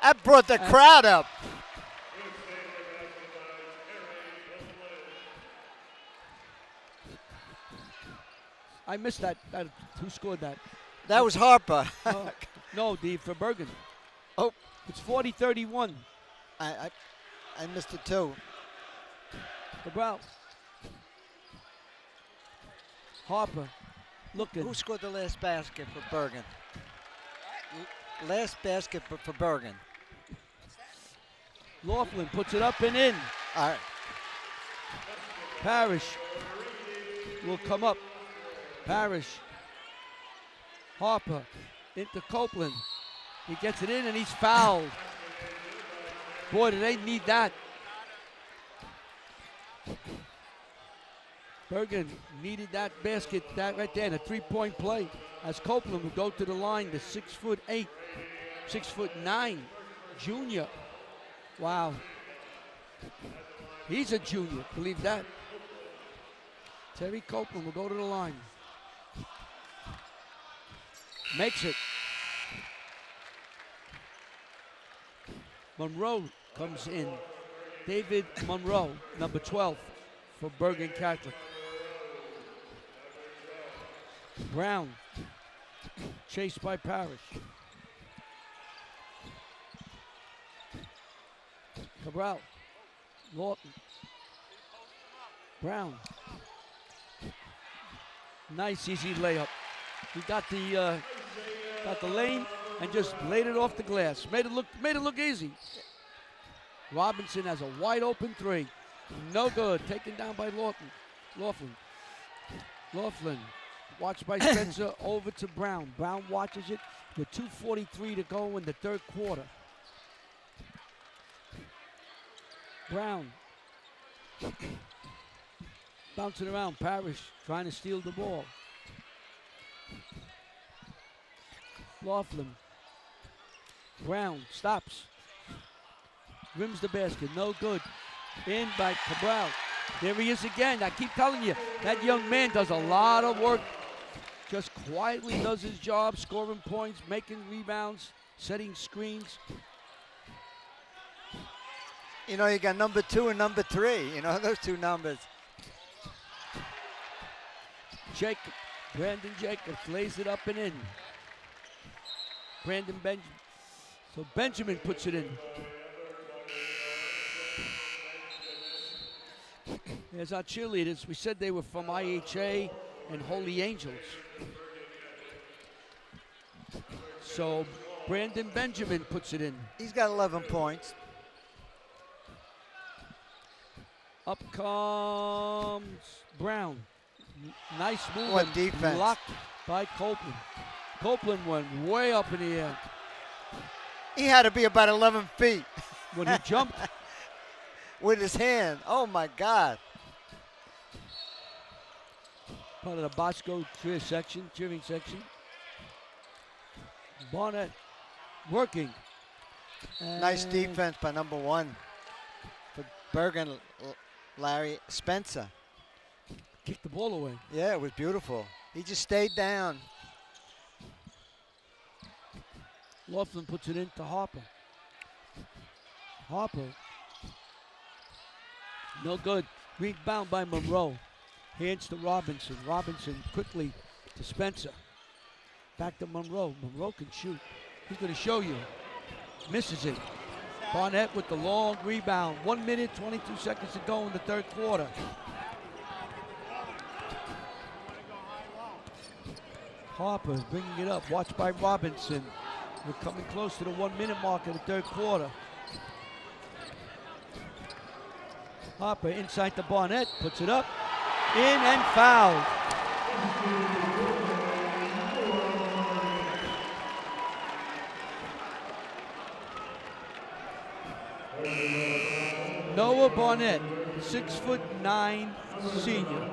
That brought the crowd up. I missed that. Who scored that? That was Harper. No, for Bergen. Oh. It's 40-31. I missed it too. Cabral. Harper looking. Who scored the last basket for Bergen? Last basket for Bergen. Laughlin puts it up and in. All right. Parrish will come up. Parrish. Harper into Copeland. He gets it in and he's fouled. Boy, do they need that. Bergen needed that basket, that right there, the three-point play. As Copeland will go to the line, the 6'8", 6'9" junior. Wow. He's a junior, believe that. Terry Copeland will go to the line. Makes it. Monroe comes in. David Monroe, number 12 for Bergen Catholic. Brown, chased by Parrish. Cabral, Lawton, Brown. Nice easy layup. He got the lane and just laid it off the glass. Made it look easy. Robinson has a wide open three. No good. Taken down by Laughlin. Watched by Spencer over to Brown. Brown watches it with 2:43 to go in the third quarter. Brown bouncing around. Parrish trying to steal the ball. Laughlin. Brown stops. Rims the basket. No good. In by Cabral. There he is again. I keep telling you, that young man does a lot of work. Just quietly does his job, scoring points, making rebounds, setting screens. You know, you got number 2 and number 3. You know, those two numbers. Brandon Jacobs lays it up and in. Benjamin. So Benjamin puts it in. There's our cheerleaders. We said they were from IHA and Holy Angels. So Brandon Benjamin puts it in. He's got 11 points. Up comes Brown. Nice move. What defense. Blocked by Copeland. Copeland went way up in the air. He had to be about 11 feet. When he jumped. With his hand. Oh, my God. Part of the Bosco cheering section. Barnett working. Nice defense by number 1 for Bergen, Larry Spencer. Kicked the ball away. Yeah, it was beautiful. He just stayed down. Laughlin puts it into Harper. No good. Rebound by Monroe. Hands to Robinson. Robinson quickly to Spencer. Back to Monroe. Monroe can shoot. He's going to show you. Misses it. Barnett with the long rebound. 1 minute, 22 seconds to go in the third quarter. Harper bringing it up. Watched by Robinson. We're coming close to the 1 minute mark of the third quarter. Harper inside to Barnett. Puts it up. In and fouled. Noah Barnett, 6'9" senior,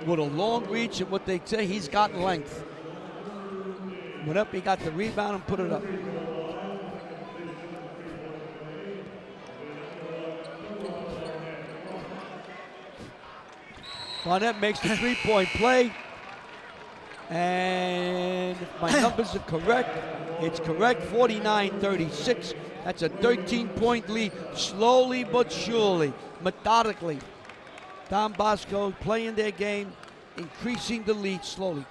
with a long reach, and what they say, he's got length. Went up, he got the rebound and put it up. Barnett makes the three-point play. And if my numbers are correct, it's correct, 49-36. That's a 13-point lead, slowly but surely, methodically. Don Bosco playing their game, increasing the lead slowly.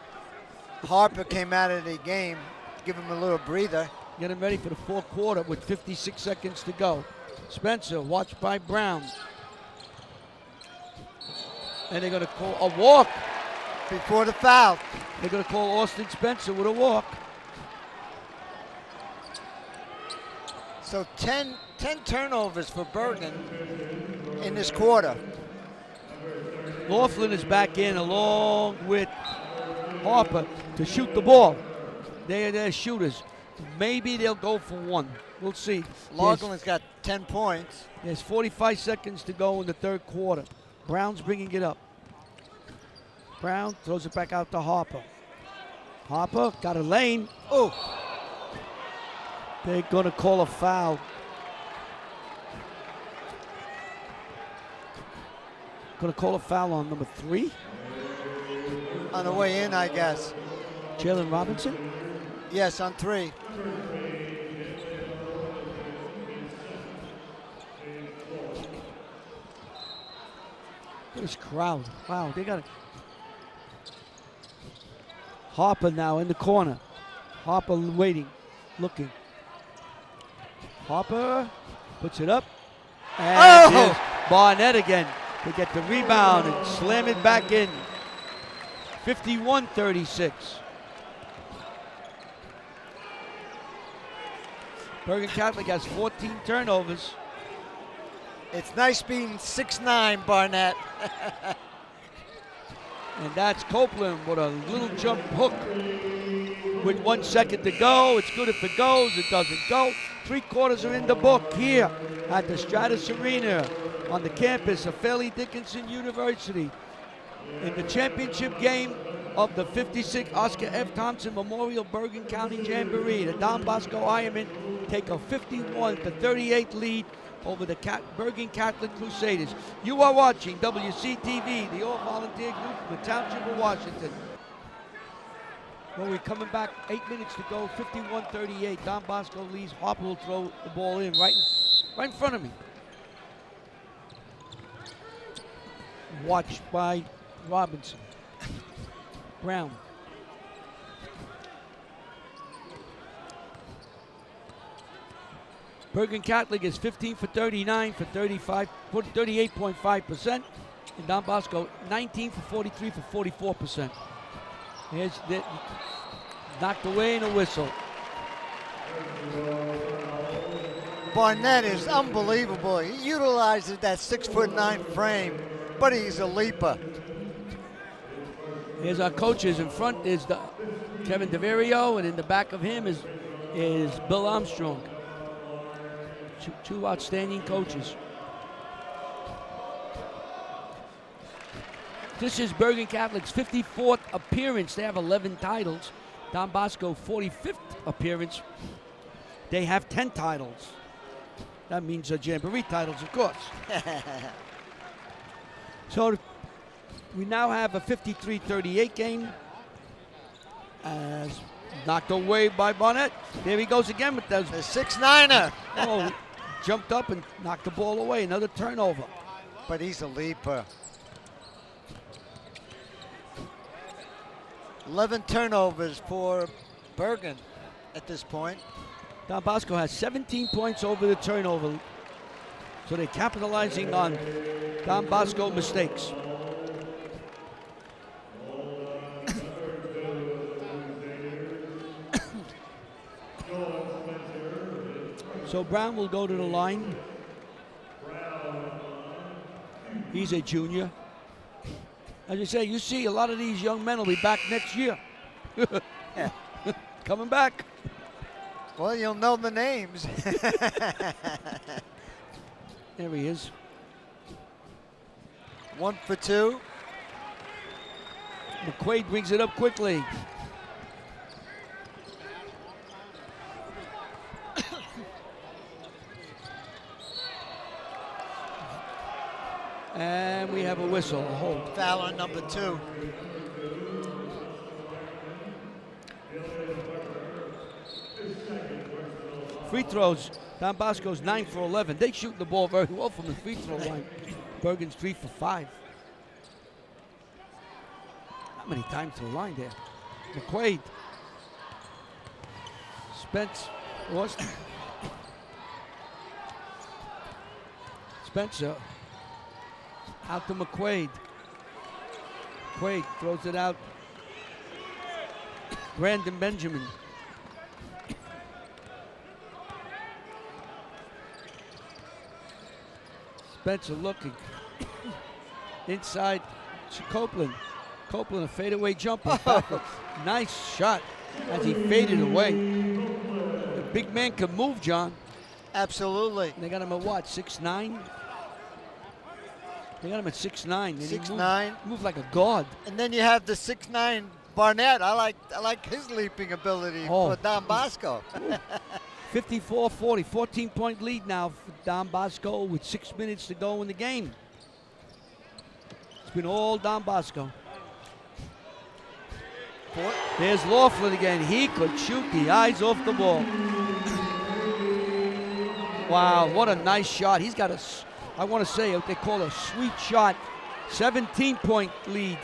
Harper came out of the game, give him a little breather. Getting ready for the fourth quarter with 56 seconds to go. Spencer, watched by Brown. And they're going to call a walk. Before the foul. They're going to call Austin Spencer with a walk. So 10 turnovers for Bergen in this quarter. Laughlin is back in along with Harper to shoot the ball. They're shooters. Maybe they'll go for one. We'll see. Laughlin's got 10 points. There's 45 seconds to go in the third quarter. Brown's bringing it up. Brown throws it back out to Harper. Harper got a lane. Oh! They're going to call a foul. Going to call a foul on number 3. On the way in, I guess. Jalen Robinson. Yes, on 3. This crowd. Wow, they got it. Harper now in the corner. Harper waiting, looking. Harper puts it up. And here's Barnett again to get the rebound and slam it back in. 51-36. Bergen Catholic has 14 turnovers. It's nice being 6'9", Barnett. And that's Copeland with a little jump hook with 1 second to go. It's good if it goes. It doesn't go. 3 quarters are in the book here at the Stratus Arena on the campus of Fairleigh Dickinson University in the championship game of the 56 Oscar F. Thompson Memorial Bergen County Jamboree. The Don Bosco Ironmen take a 51-38 lead over the Bergen Catholic Crusaders. You are watching WCTV, the all-volunteer group from the Township of Washington. Well, we're coming back, 8 minutes to go, 51-38. Don Bosco leads. Harper will throw the ball in right in front of me. Watched by Robinson. Brown. Bergen Catholic is 15 for 39 for 38.5%. And Don Bosco 19 for 43 for 44%. Here's the knocked away in a whistle. Barnett is unbelievable. He utilizes that 6'9" frame, but he's a leaper. Here's our coaches. In front is Kevin DeVario, and in the back of him is Bill Armstrong. Two outstanding coaches. This is Bergen Catholic's 54th appearance. They have 11 titles. Don Bosco, 45th appearance. They have 10 titles. That means Jamboree titles, of course. So we now have a 53-38 game. As knocked away by Barnett. There he goes again with those. The 6'9"er. Oh, jumped up and knocked the ball away. Another turnover. But he's a leaper. 11 turnovers for Bergen at this point. Don Bosco has 17 points over the turnover. So they're capitalizing on Don Bosco mistakes. So Brown will go to the line. He's a junior. As you say, you see a lot of these young men will be back next year. Yeah. Coming back. Well, you'll know the names. There he is. 1 for 2. McQuaid brings it up quickly. And we have a whistle, a hold. Foul on number 2. Free throws, Don Bosco's 9 for 11. They shoot the ball very well from the free throw line. Bergen's 3 for 5. Not many times to the line there. McQuaid. Spence. Austin. Spencer. Out to McQuaid. McQuaid throws it out. Brandon Benjamin. Spencer looking. Inside to Copeland. Copeland, a fadeaway jumper. Nice shot as he faded away. The big man can move, John. Absolutely. And they got him at what, 6'9"? They got him at 6'9". 6'9". Moved like a guard. And then you have the 6'9" Barnett. I like his leaping ability for Don Bosco. 54-40, 14-point lead now for Don Bosco with 6 minutes to go in the game. It's been all Don Bosco. There's Laughlin again. He could shoot the eyes off the ball. Wow, what a nice shot. He's got I want to say what they call a sweet shot. 17-point lead.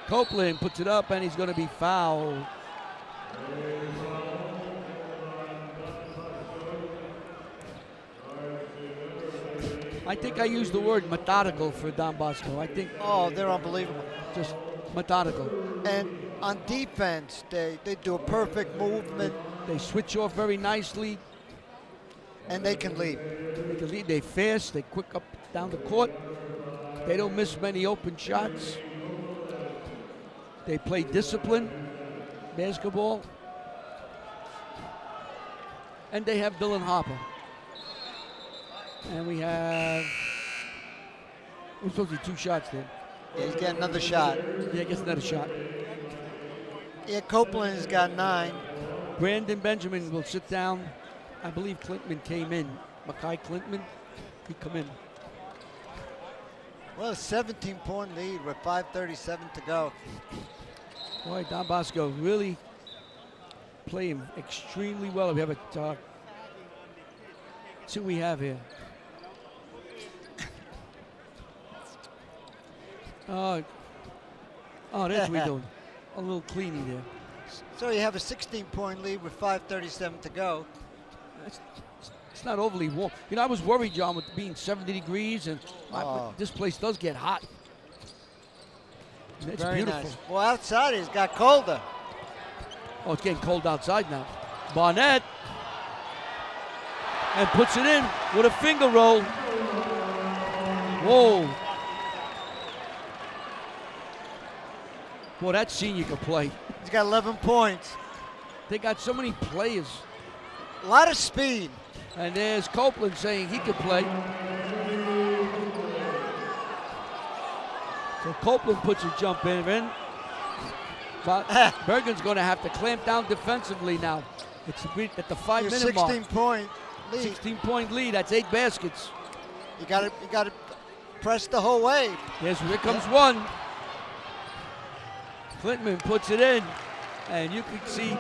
Copeland puts it up and he's going to be fouled. I think I used the word methodical for Don Bosco. I think. Oh, they're unbelievable. Just methodical. And on defense, they do a perfect movement. They switch off very nicely. And they can leap. They can lead. They fast. They quick up down the court. They don't miss many open shots. They play discipline, basketball. And they have Dylan Harper. And we're supposed to be 2 shots there. Yeah, he's got another shot. Yeah, he gets another shot. Yeah, Copeland has got 9. Brandon Benjamin will sit down. I believe Clintman came in. Makai Clintman, he come in. Well, a 17-point lead with 5:37 to go. Boy, Don Bosco really playing extremely well. We have let's see what we have here. Oh, that's what we're doing. A little cleaning there. So you have a 16-point lead with 5:37 to go. It's not overly warm. You know, I was worried, John, with being 70 degrees, and this place does get hot. It's very beautiful. nice. Well, outside it's got colder. Oh, it's getting cold outside now. Barnett. And puts it in with a finger roll. Whoa. Boy, that senior can play. He's got 11 points. They got so many players. A lot of speed. And there's Copeland saying he could play. So Copeland puts a jump in. But Bergen's going to have to clamp down defensively now. It's at the 5-minute mark. 16-point lead. 16-point lead. That's 8 baskets. You got to press the whole way. Here comes one. Clintman puts it in, and you can see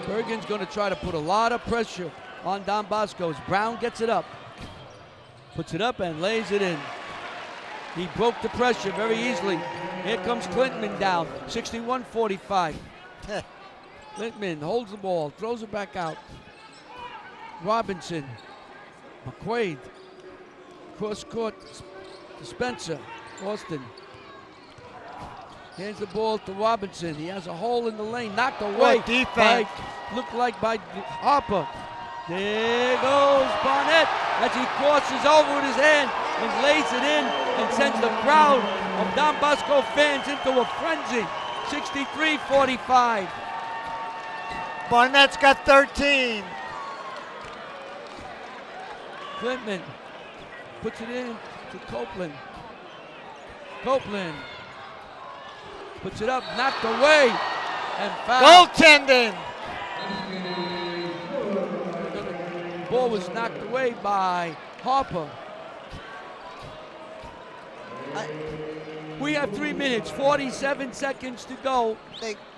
Bergen's going to try to put a lot of pressure on Don Bosco. As Brown gets it up, puts it up and lays it in. He broke the pressure very easily. Here comes Clintman down, 61-45. Clintman holds the ball, throws it back out. Robinson, McQuaid, cross court to Spencer, Austin. Hands the ball to Robinson. He has a hole in the lane, knocked away. Defense. Looked like by Harper. There goes Barnett as he crosses over with his hand and lays it in and sends the crowd of Don Bosco fans into a frenzy. 63-45. Barnett's got 13. Clintman puts it in to Copeland. Copeland puts it up, knocked away, and fouled. Goaltending. The ball was knocked away by Harper. We have 3 minutes, 47 seconds to go.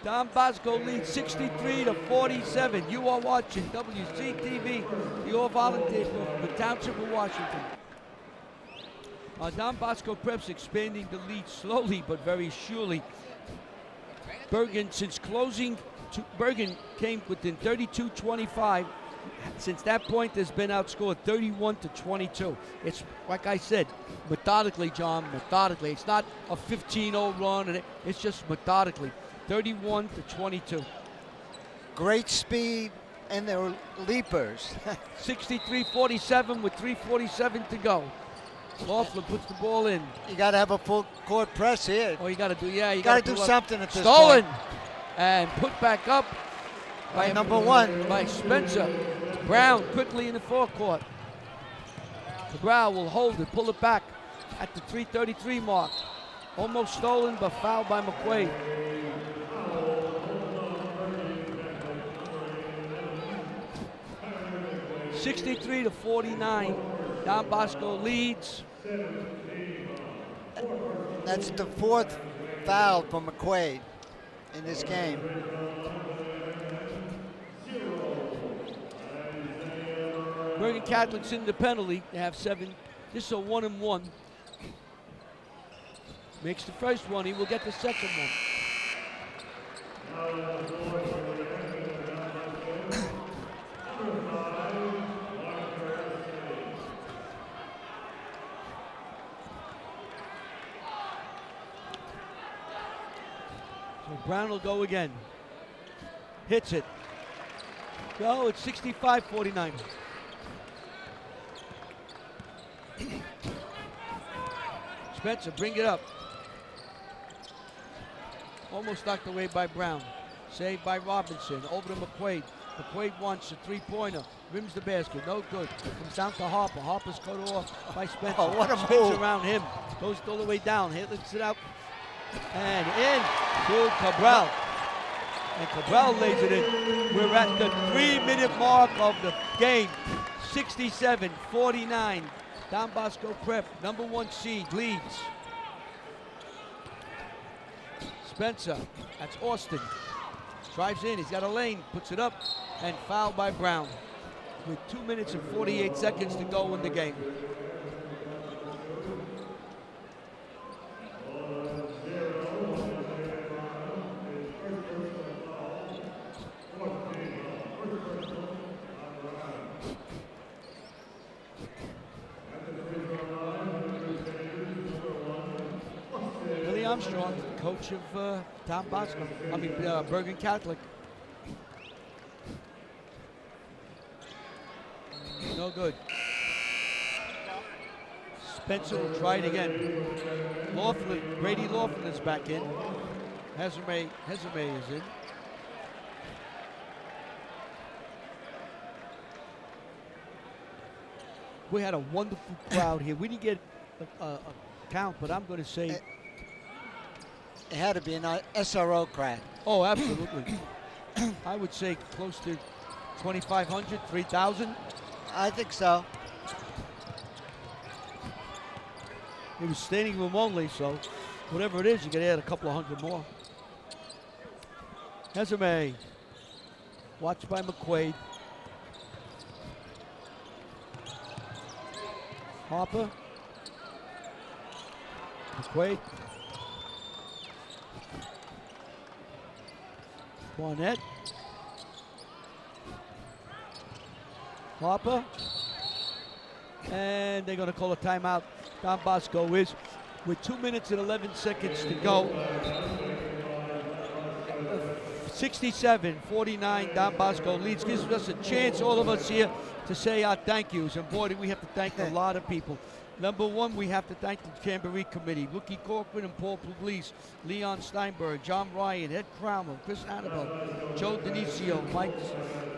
Don Bosco leads 63-47. You are watching WCTV, the all-volunteer from the Township of Washington. Don Bosco Preps expanding the lead slowly but very surely. Bergen, Bergen came within 32-25. Since that point, has been outscored 31-22. It's, like I said, methodically, John, methodically. It's not a 15-0 run, it's just methodically. 31-22. Great speed, and they're leapers. 63-47 with 3:47 to go. Laughlin puts the ball in. You got to have a full court press here. Oh, you got to do, yeah. You got to do something at this Stolen point. and put back up by number 1. By Spencer. Brown quickly in the forecourt. Cabral will hold it, pull it back at the 3:33 mark. Almost stolen, but fouled by McQuaid. 63-49. Don Bosco leads. That's the 4th foul for McQuaid in this game. Bergen Catholic's in the penalty. They have 7. This is a 1-and-1. Makes the first one. He will get the second one. So Brown will go again. Hits it. Go, it's 65-49. Spencer, bring it up. Almost knocked away by Brown. Saved by Robinson. Over to McQuaid. McQuaid wants a three-pointer. Rims the basket. No good. Comes down to Harper. Harper's cut off by Spencer. Oh, what a Spins move. around him. Goes all the way down. Hits it out. And in to Cabral. And Cabral lays it in. We're at the 3-minute mark of the game. 67-49. Don Bosco Prep, number 1 seed, leads. Spencer, that's Austin. Drives in, he's got a lane, puts it up, and fouled by Brown. With 2 minutes and 48 seconds to go in the game. Armstrong, coach of Don Bosco, Bergen Catholic. No good. Spencer will try it again. Laughlin, Brady Laughlin is back in. Hezame is in. We had a wonderful crowd here. We didn't get a count, but I'm going to say it had to be an SRO crowd. Oh, absolutely. I would say close to 2,500, 3,000. I think so. It was standing room only, so whatever it is, you can add a couple of hundred more. Hezame, watched by McQuaid. Harper. McQuaid. Barnett. Harper. And they're going to call a timeout. Don Bosco is with 2 minutes and 11 seconds to go. 67-49, Don Bosco leads. Gives us a chance, all of us here, to say our thank yous. And boy, do we have to thank a lot of people. Number one, we have to thank the Jamboree Committee. Rookie Corcoran and Paul Pugliese, Leon Steinberg, John Ryan, Ed Crowmer, Chris Annabelle, Joe Denicio, Mike,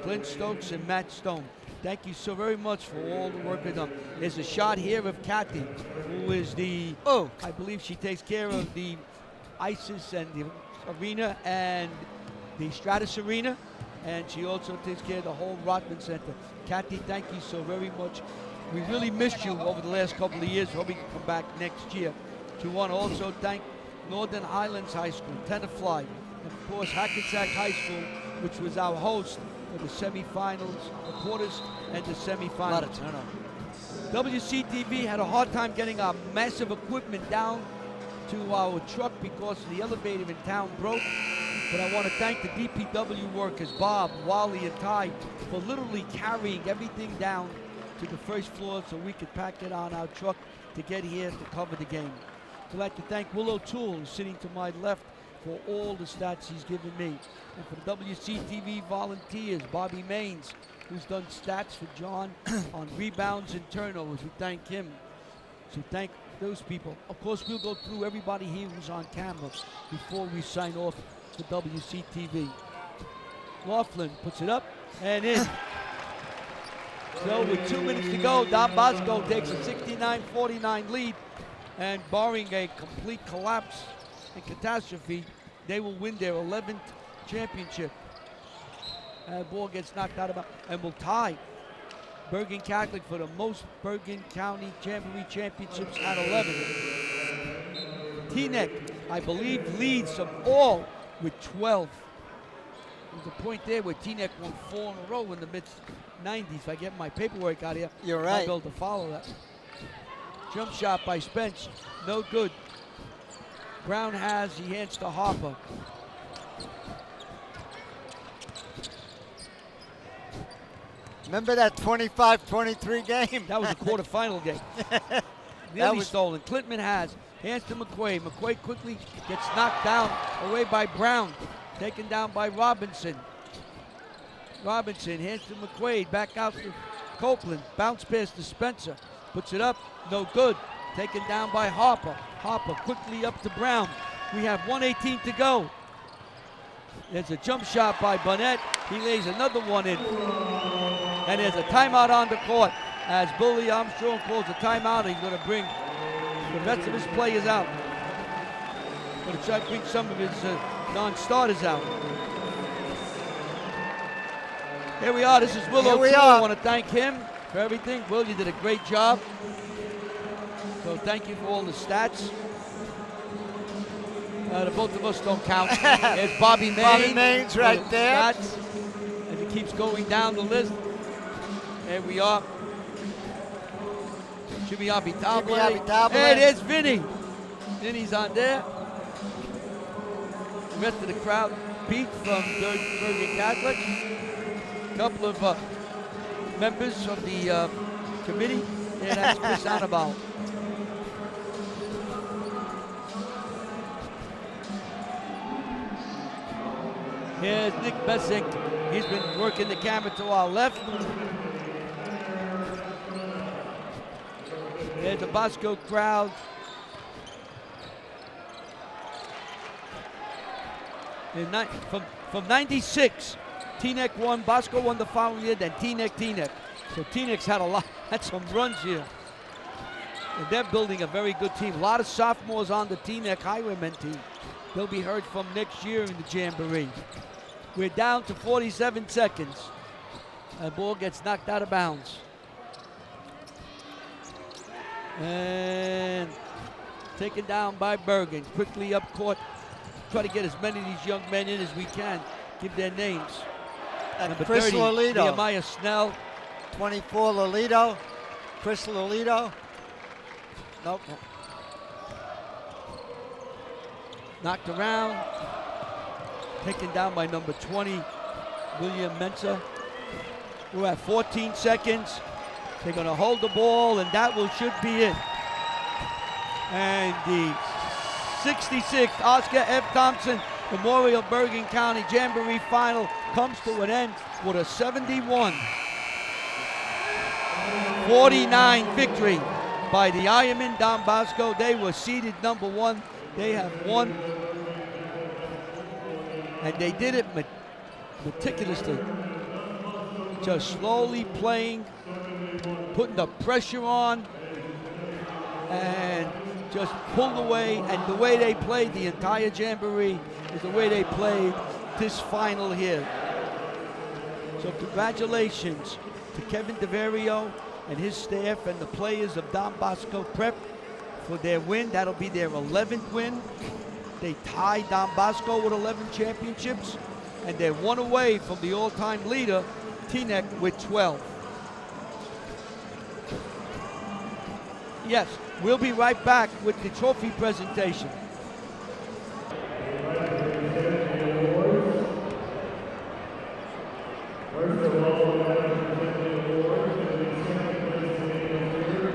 Clint Stokes, and Matt Stone. Thank you so very much for all the work we've done. There's a shot here of Kathy, who is the, I believe she takes care of the ISIS and the arena and the Stratus Arena, and she also takes care of the whole Rotman Center. Kathy, thank you so very much. We really missed you over the last couple of years. Hope we can come back next year. We want to also thank Northern Highlands High School, Tenafly, and of course Hackensack High School, which was our host for the semifinals, the quarters, and the semifinals. A lot of turnover. WCTV had a hard time getting our massive equipment down to our truck because the elevator in town broke. But I want to thank the DPW workers, Bob, Wally, and Ty, for literally carrying everything down to the first floor so we could pack it on our truck to get here to cover the game. I'd like to thank Will O'Toole, who's sitting to my left, for all the stats he's given me. And for the WCTV volunteers, Bobby Maines, who's done stats for John on rebounds and turnovers. We thank him. So thank those people. Of course, we'll go through everybody here who's on camera before we sign off for WCTV. Laughlin puts it up and in. So with 2 minutes to go, Don Bosco takes a 69-49 lead, and barring a complete collapse and catastrophe, they will win their 11th championship. Ball gets knocked out of bounds and will tie Bergen Catholic for the most Bergen County Jamboree championships at 11. Teaneck, I believe, leads them all with 12. There's a point there where Teaneck won 4 in a row in the mid-90s. If I get my paperwork out here, You're I'll right. be able to follow that. Jump shot by Spence, no good. Brown he hands to Harper. Remember that 25-23 game? That was a quarterfinal game. Nearly stolen. Clintman hands to McQuaid. McQuaid quickly gets knocked down away by Brown. Taken down by Robinson. Robinson hands to McQuaid. Back out to Copeland. Bounce pass to Spencer. Puts it up. No good. Taken down by Harper. Harper quickly up to Brown. We have 1:18 to go. There's a jump shot by Burnett. He lays another one in. And there's a timeout on the court as Bully Armstrong calls a timeout. He's going to bring the rest of his players out. Going to try to bring some of his non-starters out. Here we are. This is Will O'Toole. I want to thank him for everything. Will, you did a great job. So thank you for all the stats. The both of us don't count. There's Bobby Maines. Bobby Maines right there. Stats, as he keeps going down the list. There we are. Jimmy Abitable. Hey, there's Vinny. Vinny's on there. The rest of the crowd beat from Bergen Catholic. A couple of members of the committee. And that's Chris Annabelle. Here's Nick Bessink. He's been working the camera to our left. There's the Bosco crowd. From 96, Teaneck won, Bosco won the following year, then Teaneck. So Teaneck's had some runs here. And they're building a very good team. A lot of sophomores on the Teaneck Highwaymen team. They'll be heard from next year in the Jamboree. We're down to 47 seconds. The ball gets knocked out of bounds. And taken down by Bergen. Quickly up court. Try to get as many of these young men in as we can. Give their names. Number Chris 30, Lolito. Nehemiah Snell. 24, Lolito. Chris Lolito. Nope. Knocked around. Taken down by number 20, William Mensa. We're at 14 seconds. They're going to hold the ball, and that should be it. And the 66th Oscar F. Thompson Memorial Bergen County Jamboree Final comes to an end with a 71-49 victory by the Ironman Don Bosco. They were seeded number 1. They have won. And they did it meticulously. Just slowly playing, putting the pressure on, and just pulled away. And the way they played the entire Jamboree is the way they played this final here. So congratulations to Kevin DeVario and his staff and the players of Don Bosco Prep for their win. That'll be their 11th win. They tied Don Bosco with 11 championships, and they're one away from the all-time leader, Teaneck, with 12. Yes, we'll be right back with the trophy presentation. First of all, we'd like to present the awards to the second place finisher.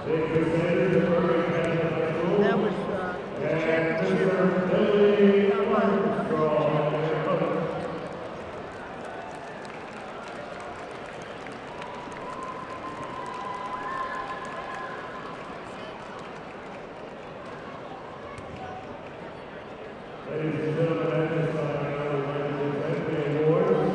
They presented the Bergen Catholic School. That was And Mr. Billy Armstrong. Ladies and gentlemen, at this time, I would like to present the awards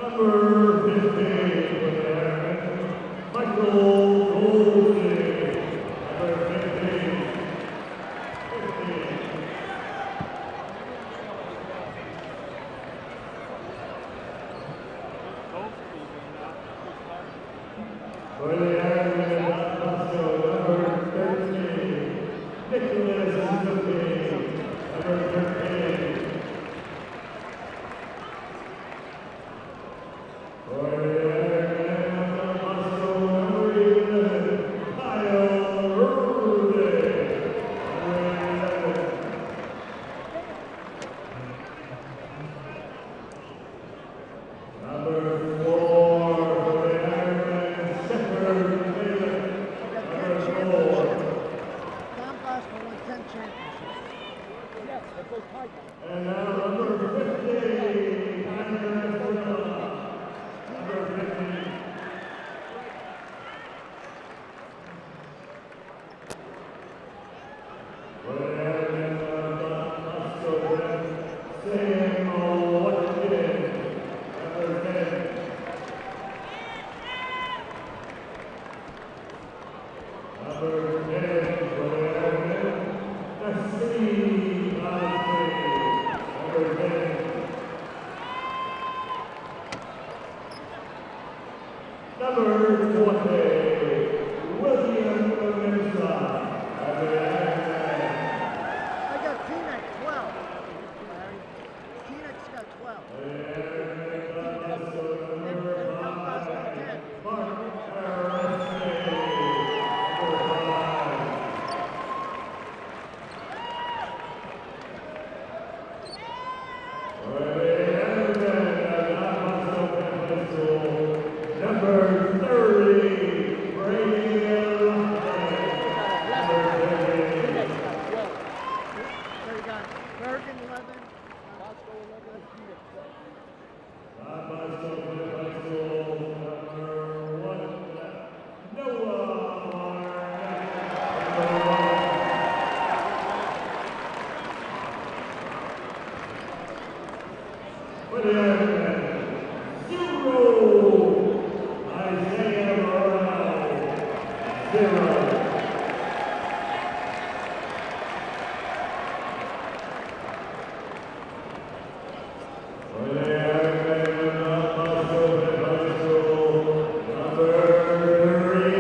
Number 15 for the Bergen, Michael Goldstein. Number 15. For the Bergen, Bosco, number 13. Nicholas Suzuki, number 13. For the Bergen, Bosco, number 11. Kyle Rude, number 11. Number 4 for the Bergen, Shepard Taylor, number 4. Don Bosco won 10 championships. And now number 50, Hannah Furlong. Number 50. For the Bergen, Bosco, Sam Watkins, number 10. Number 10 for the Bergen, Destiny Osprey, number 10. Number 20, William Mensa, of the Bergen. I got T-Neck 12. T-Neck's got 12. For the Bergen, Bosco, number 5, Mark Arresti, number 5. For the Bergen, Bosco High School, number 30, Bergen, number 30. So you got Bergen 11, Bosco 11, Bosco High School, number 1, Noah Mark, number 1. For the Bergen, 0, Isaiah Morrell, 0. For the Bergen, Bosco High School, number 3,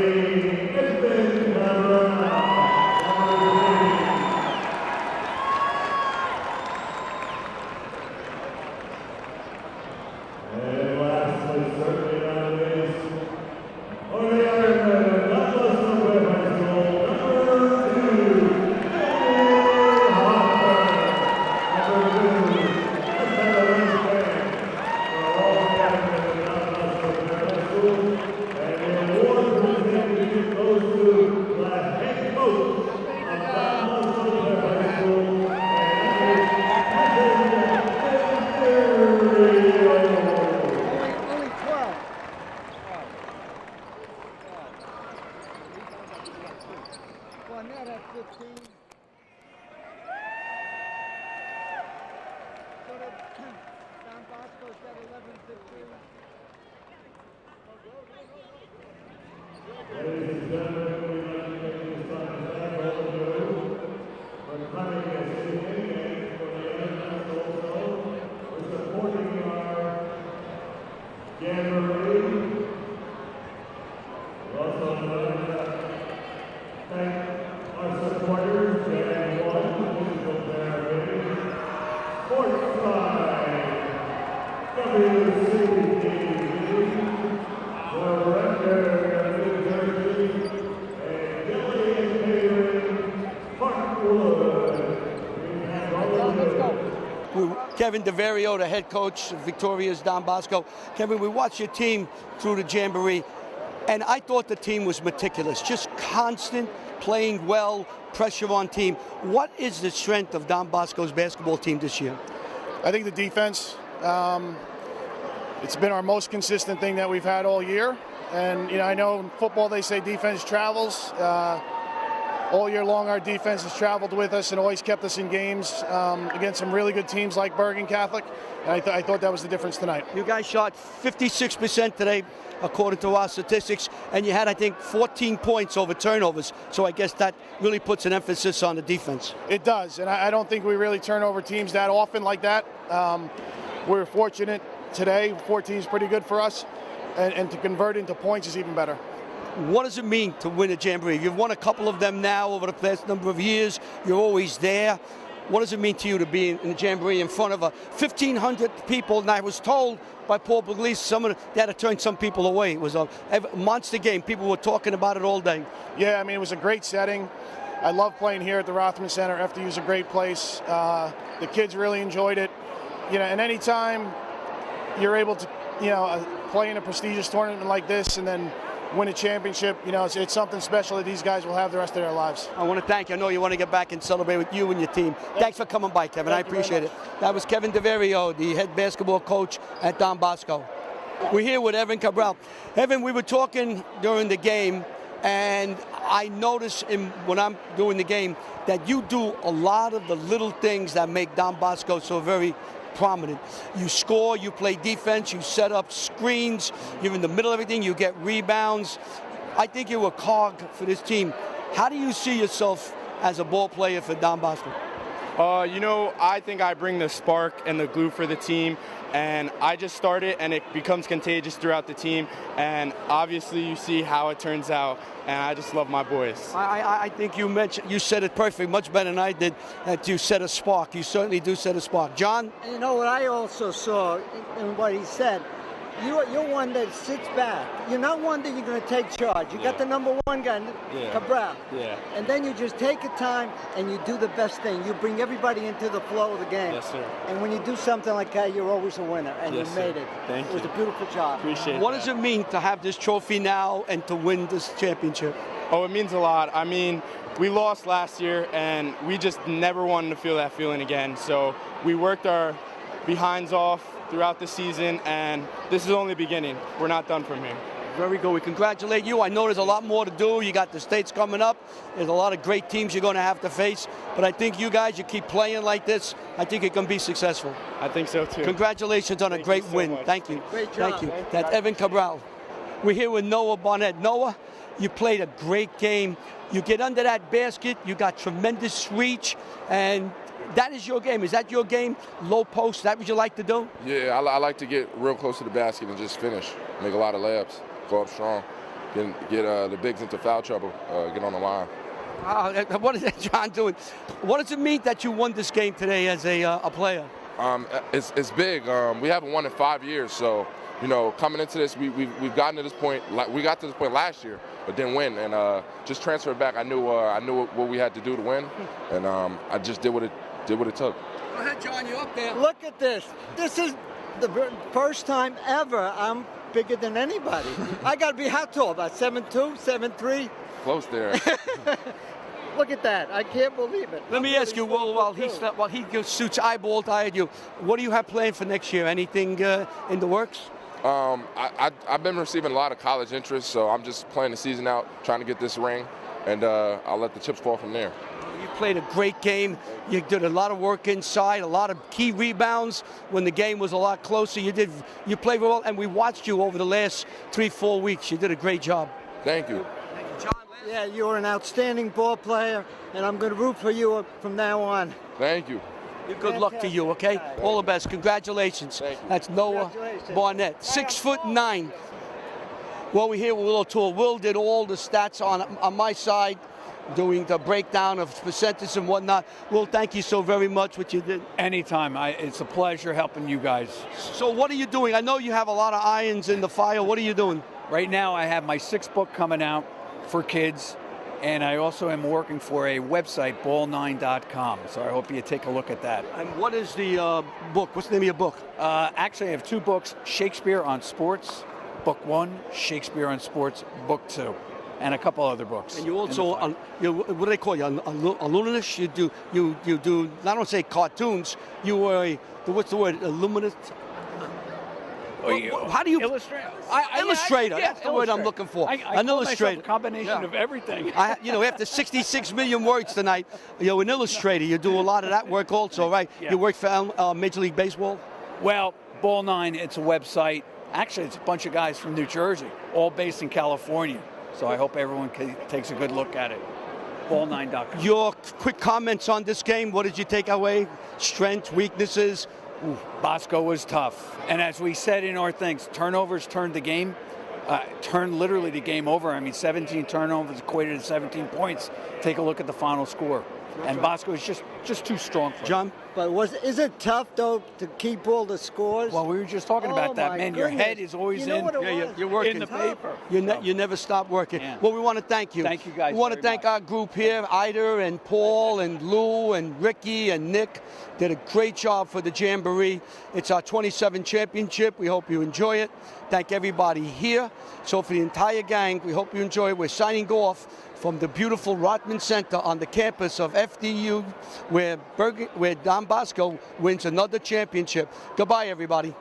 Ethan Cabral, number 3. And lastly, certainly not least, for the Bergen, Bosco High School, number 2, Daniel Hopper, number 2. Let's have a raise band for all captains of Bosco High School, and the award presented goes to the head coach of Bosco High School, only 12. Well, net at 15. So Don Bosco's got 11, 15. Ladies and gentlemen, we'd like to take this time to thank all of you for coming this evening and for the audience also for supporting our Jamboree. We also like to thank our supporters, Jan 1, Physical Therapy, Sportsline, WCTV, the Record of New Jersey, and Gillian Catering, Parkwood. We thank all of you. Kevin DeVario, the head coach of Victoria's Don Bosco. Kevin, we watched your team through the Jamboree, and I thought the team was meticulous, just constant, playing well, pressure on team. What is the strength of Don Bosco's basketball team this year? I think the defense. It's been our most consistent thing that we've had all year. And, I know in football they say defense travels. all year long our defense has traveled with us and always kept us in games against some really good teams like Bergen Catholic. And I thought that was the difference tonight. You guys shot 56% today, according to our statistics, and you had, I think, 14 points over turnovers. So I guess that really puts an emphasis on the defense. It does, and I don't think we really turn over teams that often like that. We're fortunate today. 14 is pretty good for us, and to convert into points is even better. What does it mean to win a Jamboree? You've won a couple of them now over the past number of years. You're always there. What does it mean to you to be in the Jamboree in front of 1,500 people? And I was told by Paul Puglisi, they had to turn some people away. It was a monster game. People were talking about it all day. Yeah, I mean, it was a great setting. I love playing here at the Rothman Center. FDU is a great place. The kids really enjoyed it. And anytime you're able to, play in a prestigious tournament like this and then win a championship, it's something special that these guys will have the rest of their lives. I want to thank you. I know you want to get back and celebrate with you and your team. Thanks for coming by, Kevin. I appreciate it. That was Kevin DeVerio, the head basketball coach at Don Bosco. We're here with Evan Cabral. Evan, we were talking during the game, and I notice when I'm doing the game that you do a lot of the little things that make Don Bosco so very prominent. You score, you play defense, you set up screens, you're in the middle of everything, you get rebounds. I think you're a cog for this team. How do you see yourself as a ball player for Don Bosco? I think I bring the spark and the glue for the team, and I just started, and it becomes contagious throughout the team, and obviously you see how it turns out, and I just love my boys. I think you said it perfect, much better than I did, that you set a spark. You certainly do set a spark. John? You know what I also saw in what he said? You're one that sits back. You're not one that you're going to take charge. You got the number one guy, Cabral. Yeah. And then you just take your time and you do the best thing. You bring everybody into the flow of the game. Yes, sir. And when you do something like that, you're always a winner. And Yes, you made sir. it. Thank It was you. a beautiful job. Appreciate What that. does it mean to have this trophy now and to win this championship? Oh, it means a lot. I mean, we lost last year, and we just never wanted to feel that feeling again. So we worked our behinds off throughout the season, and this is only the beginning. We're not done from here. Very good. We congratulate you. I know there's a lot more to do. You got the states coming up. There's a lot of great teams you're going to have to face. But I think you guys, you keep playing like this, I think it can be successful. I think so, too. Congratulations on a Thank great you so win. much. Thank you. Great job. Thank you. Thank you. That's Evan Cabral. We're here with Noah Barnett. Noah, you played a great game. You get under that basket. You got tremendous reach. And that is your game. Is that your game? Low post, is that what you like to do? Yeah, I like to get real close to the basket and just finish. Make a lot of layups, go up strong, get the bigs into foul trouble, get on the line. What is John doing? What does it mean that you won this game today as a player? It's big. We haven't won in 5 years, so coming into this, we've gotten to this point. We got to this point last year, but didn't win. And just transferred back. I knew what we had to do to win, and I just did what it took. Go ahead, John. You're up there. Look at this. This is the first time ever I'm bigger than anybody. I got to be how tall? About 7'2", 7'3"? Close there. Look at that. I can't believe it. Let me ask you, while he shoots eyeball at you, what do you have planned for next year? Anything in the works? I've been receiving a lot of college interest, so I'm just playing the season out, trying to get this ring, and I'll let the chips fall from there. You played a great game. You did a lot of work inside, a lot of key rebounds when the game was a lot closer. You played well, and we watched you over the last 3-4 weeks. You did a great job. Thank you. Thank you, John. Yeah, you're an outstanding ball player, and I'm going to root for you from now on. Thank you. Good luck to you, okay? All the best. Congratulations. Thank you. That's Noah Congratulations. Barnett, 6'9". Well, we're here with Will O'Toole. Will did all the stats on my side, doing the breakdown of percentages and whatnot. Will, thank you so very much what you did. Anytime. It's a pleasure helping you guys. So what are you doing? I know you have a lot of irons in the fire. What are you doing? Right now I have my 6th book coming out for kids, and I also am working for a website, ball9.com. So I hope you take a look at that. And what is the book? What's the name of your book? Actually, I have 2 books, Shakespeare on Sports, Book 1, Shakespeare on Sports, Book 2. And a couple other books. And you also, what do they call you? A luminous? You do, I don't say cartoons. You were what's the word? Illuminate? How do you Illustrator? illustrator? That's the word I'm looking for. I An call myself illustrator. a combination Yeah. of everything. After 66 million words tonight, an illustrator. You do a lot of that work also, right? Yeah. You work for Major League Baseball. Well, Ball 9, it's a website. Actually, it's a bunch of guys from New Jersey, all based in California. So I hope everyone takes a good look at it. Ball9.com. Your quick comments on this game. What did you take away? Strengths, weaknesses. Bosco was tough. And as we said in our things, turnovers turned the game, turned literally the game over. I mean, 17 turnovers equated to 17 points. Take a look at the final score. And Bosco is just too strong for him. John? But is it tough, though, to keep all the scores? Well, we were just talking about that, my man. Your goodness. head is always You know in, what it was? you're working. in the paper. You never stop working. Yeah. Well, we want to thank you. Thank you guys We want to very thank much. our group here, Ida and Paul and Lou and Ricky and Nick. Did a great job for the Jamboree. It's our 27th championship. We hope you enjoy it. Thank everybody here. So for the entire gang, we hope you enjoy it. We're signing off from the beautiful Rotman Center on the campus of FDU, where Don Bosco wins another championship. Goodbye, everybody.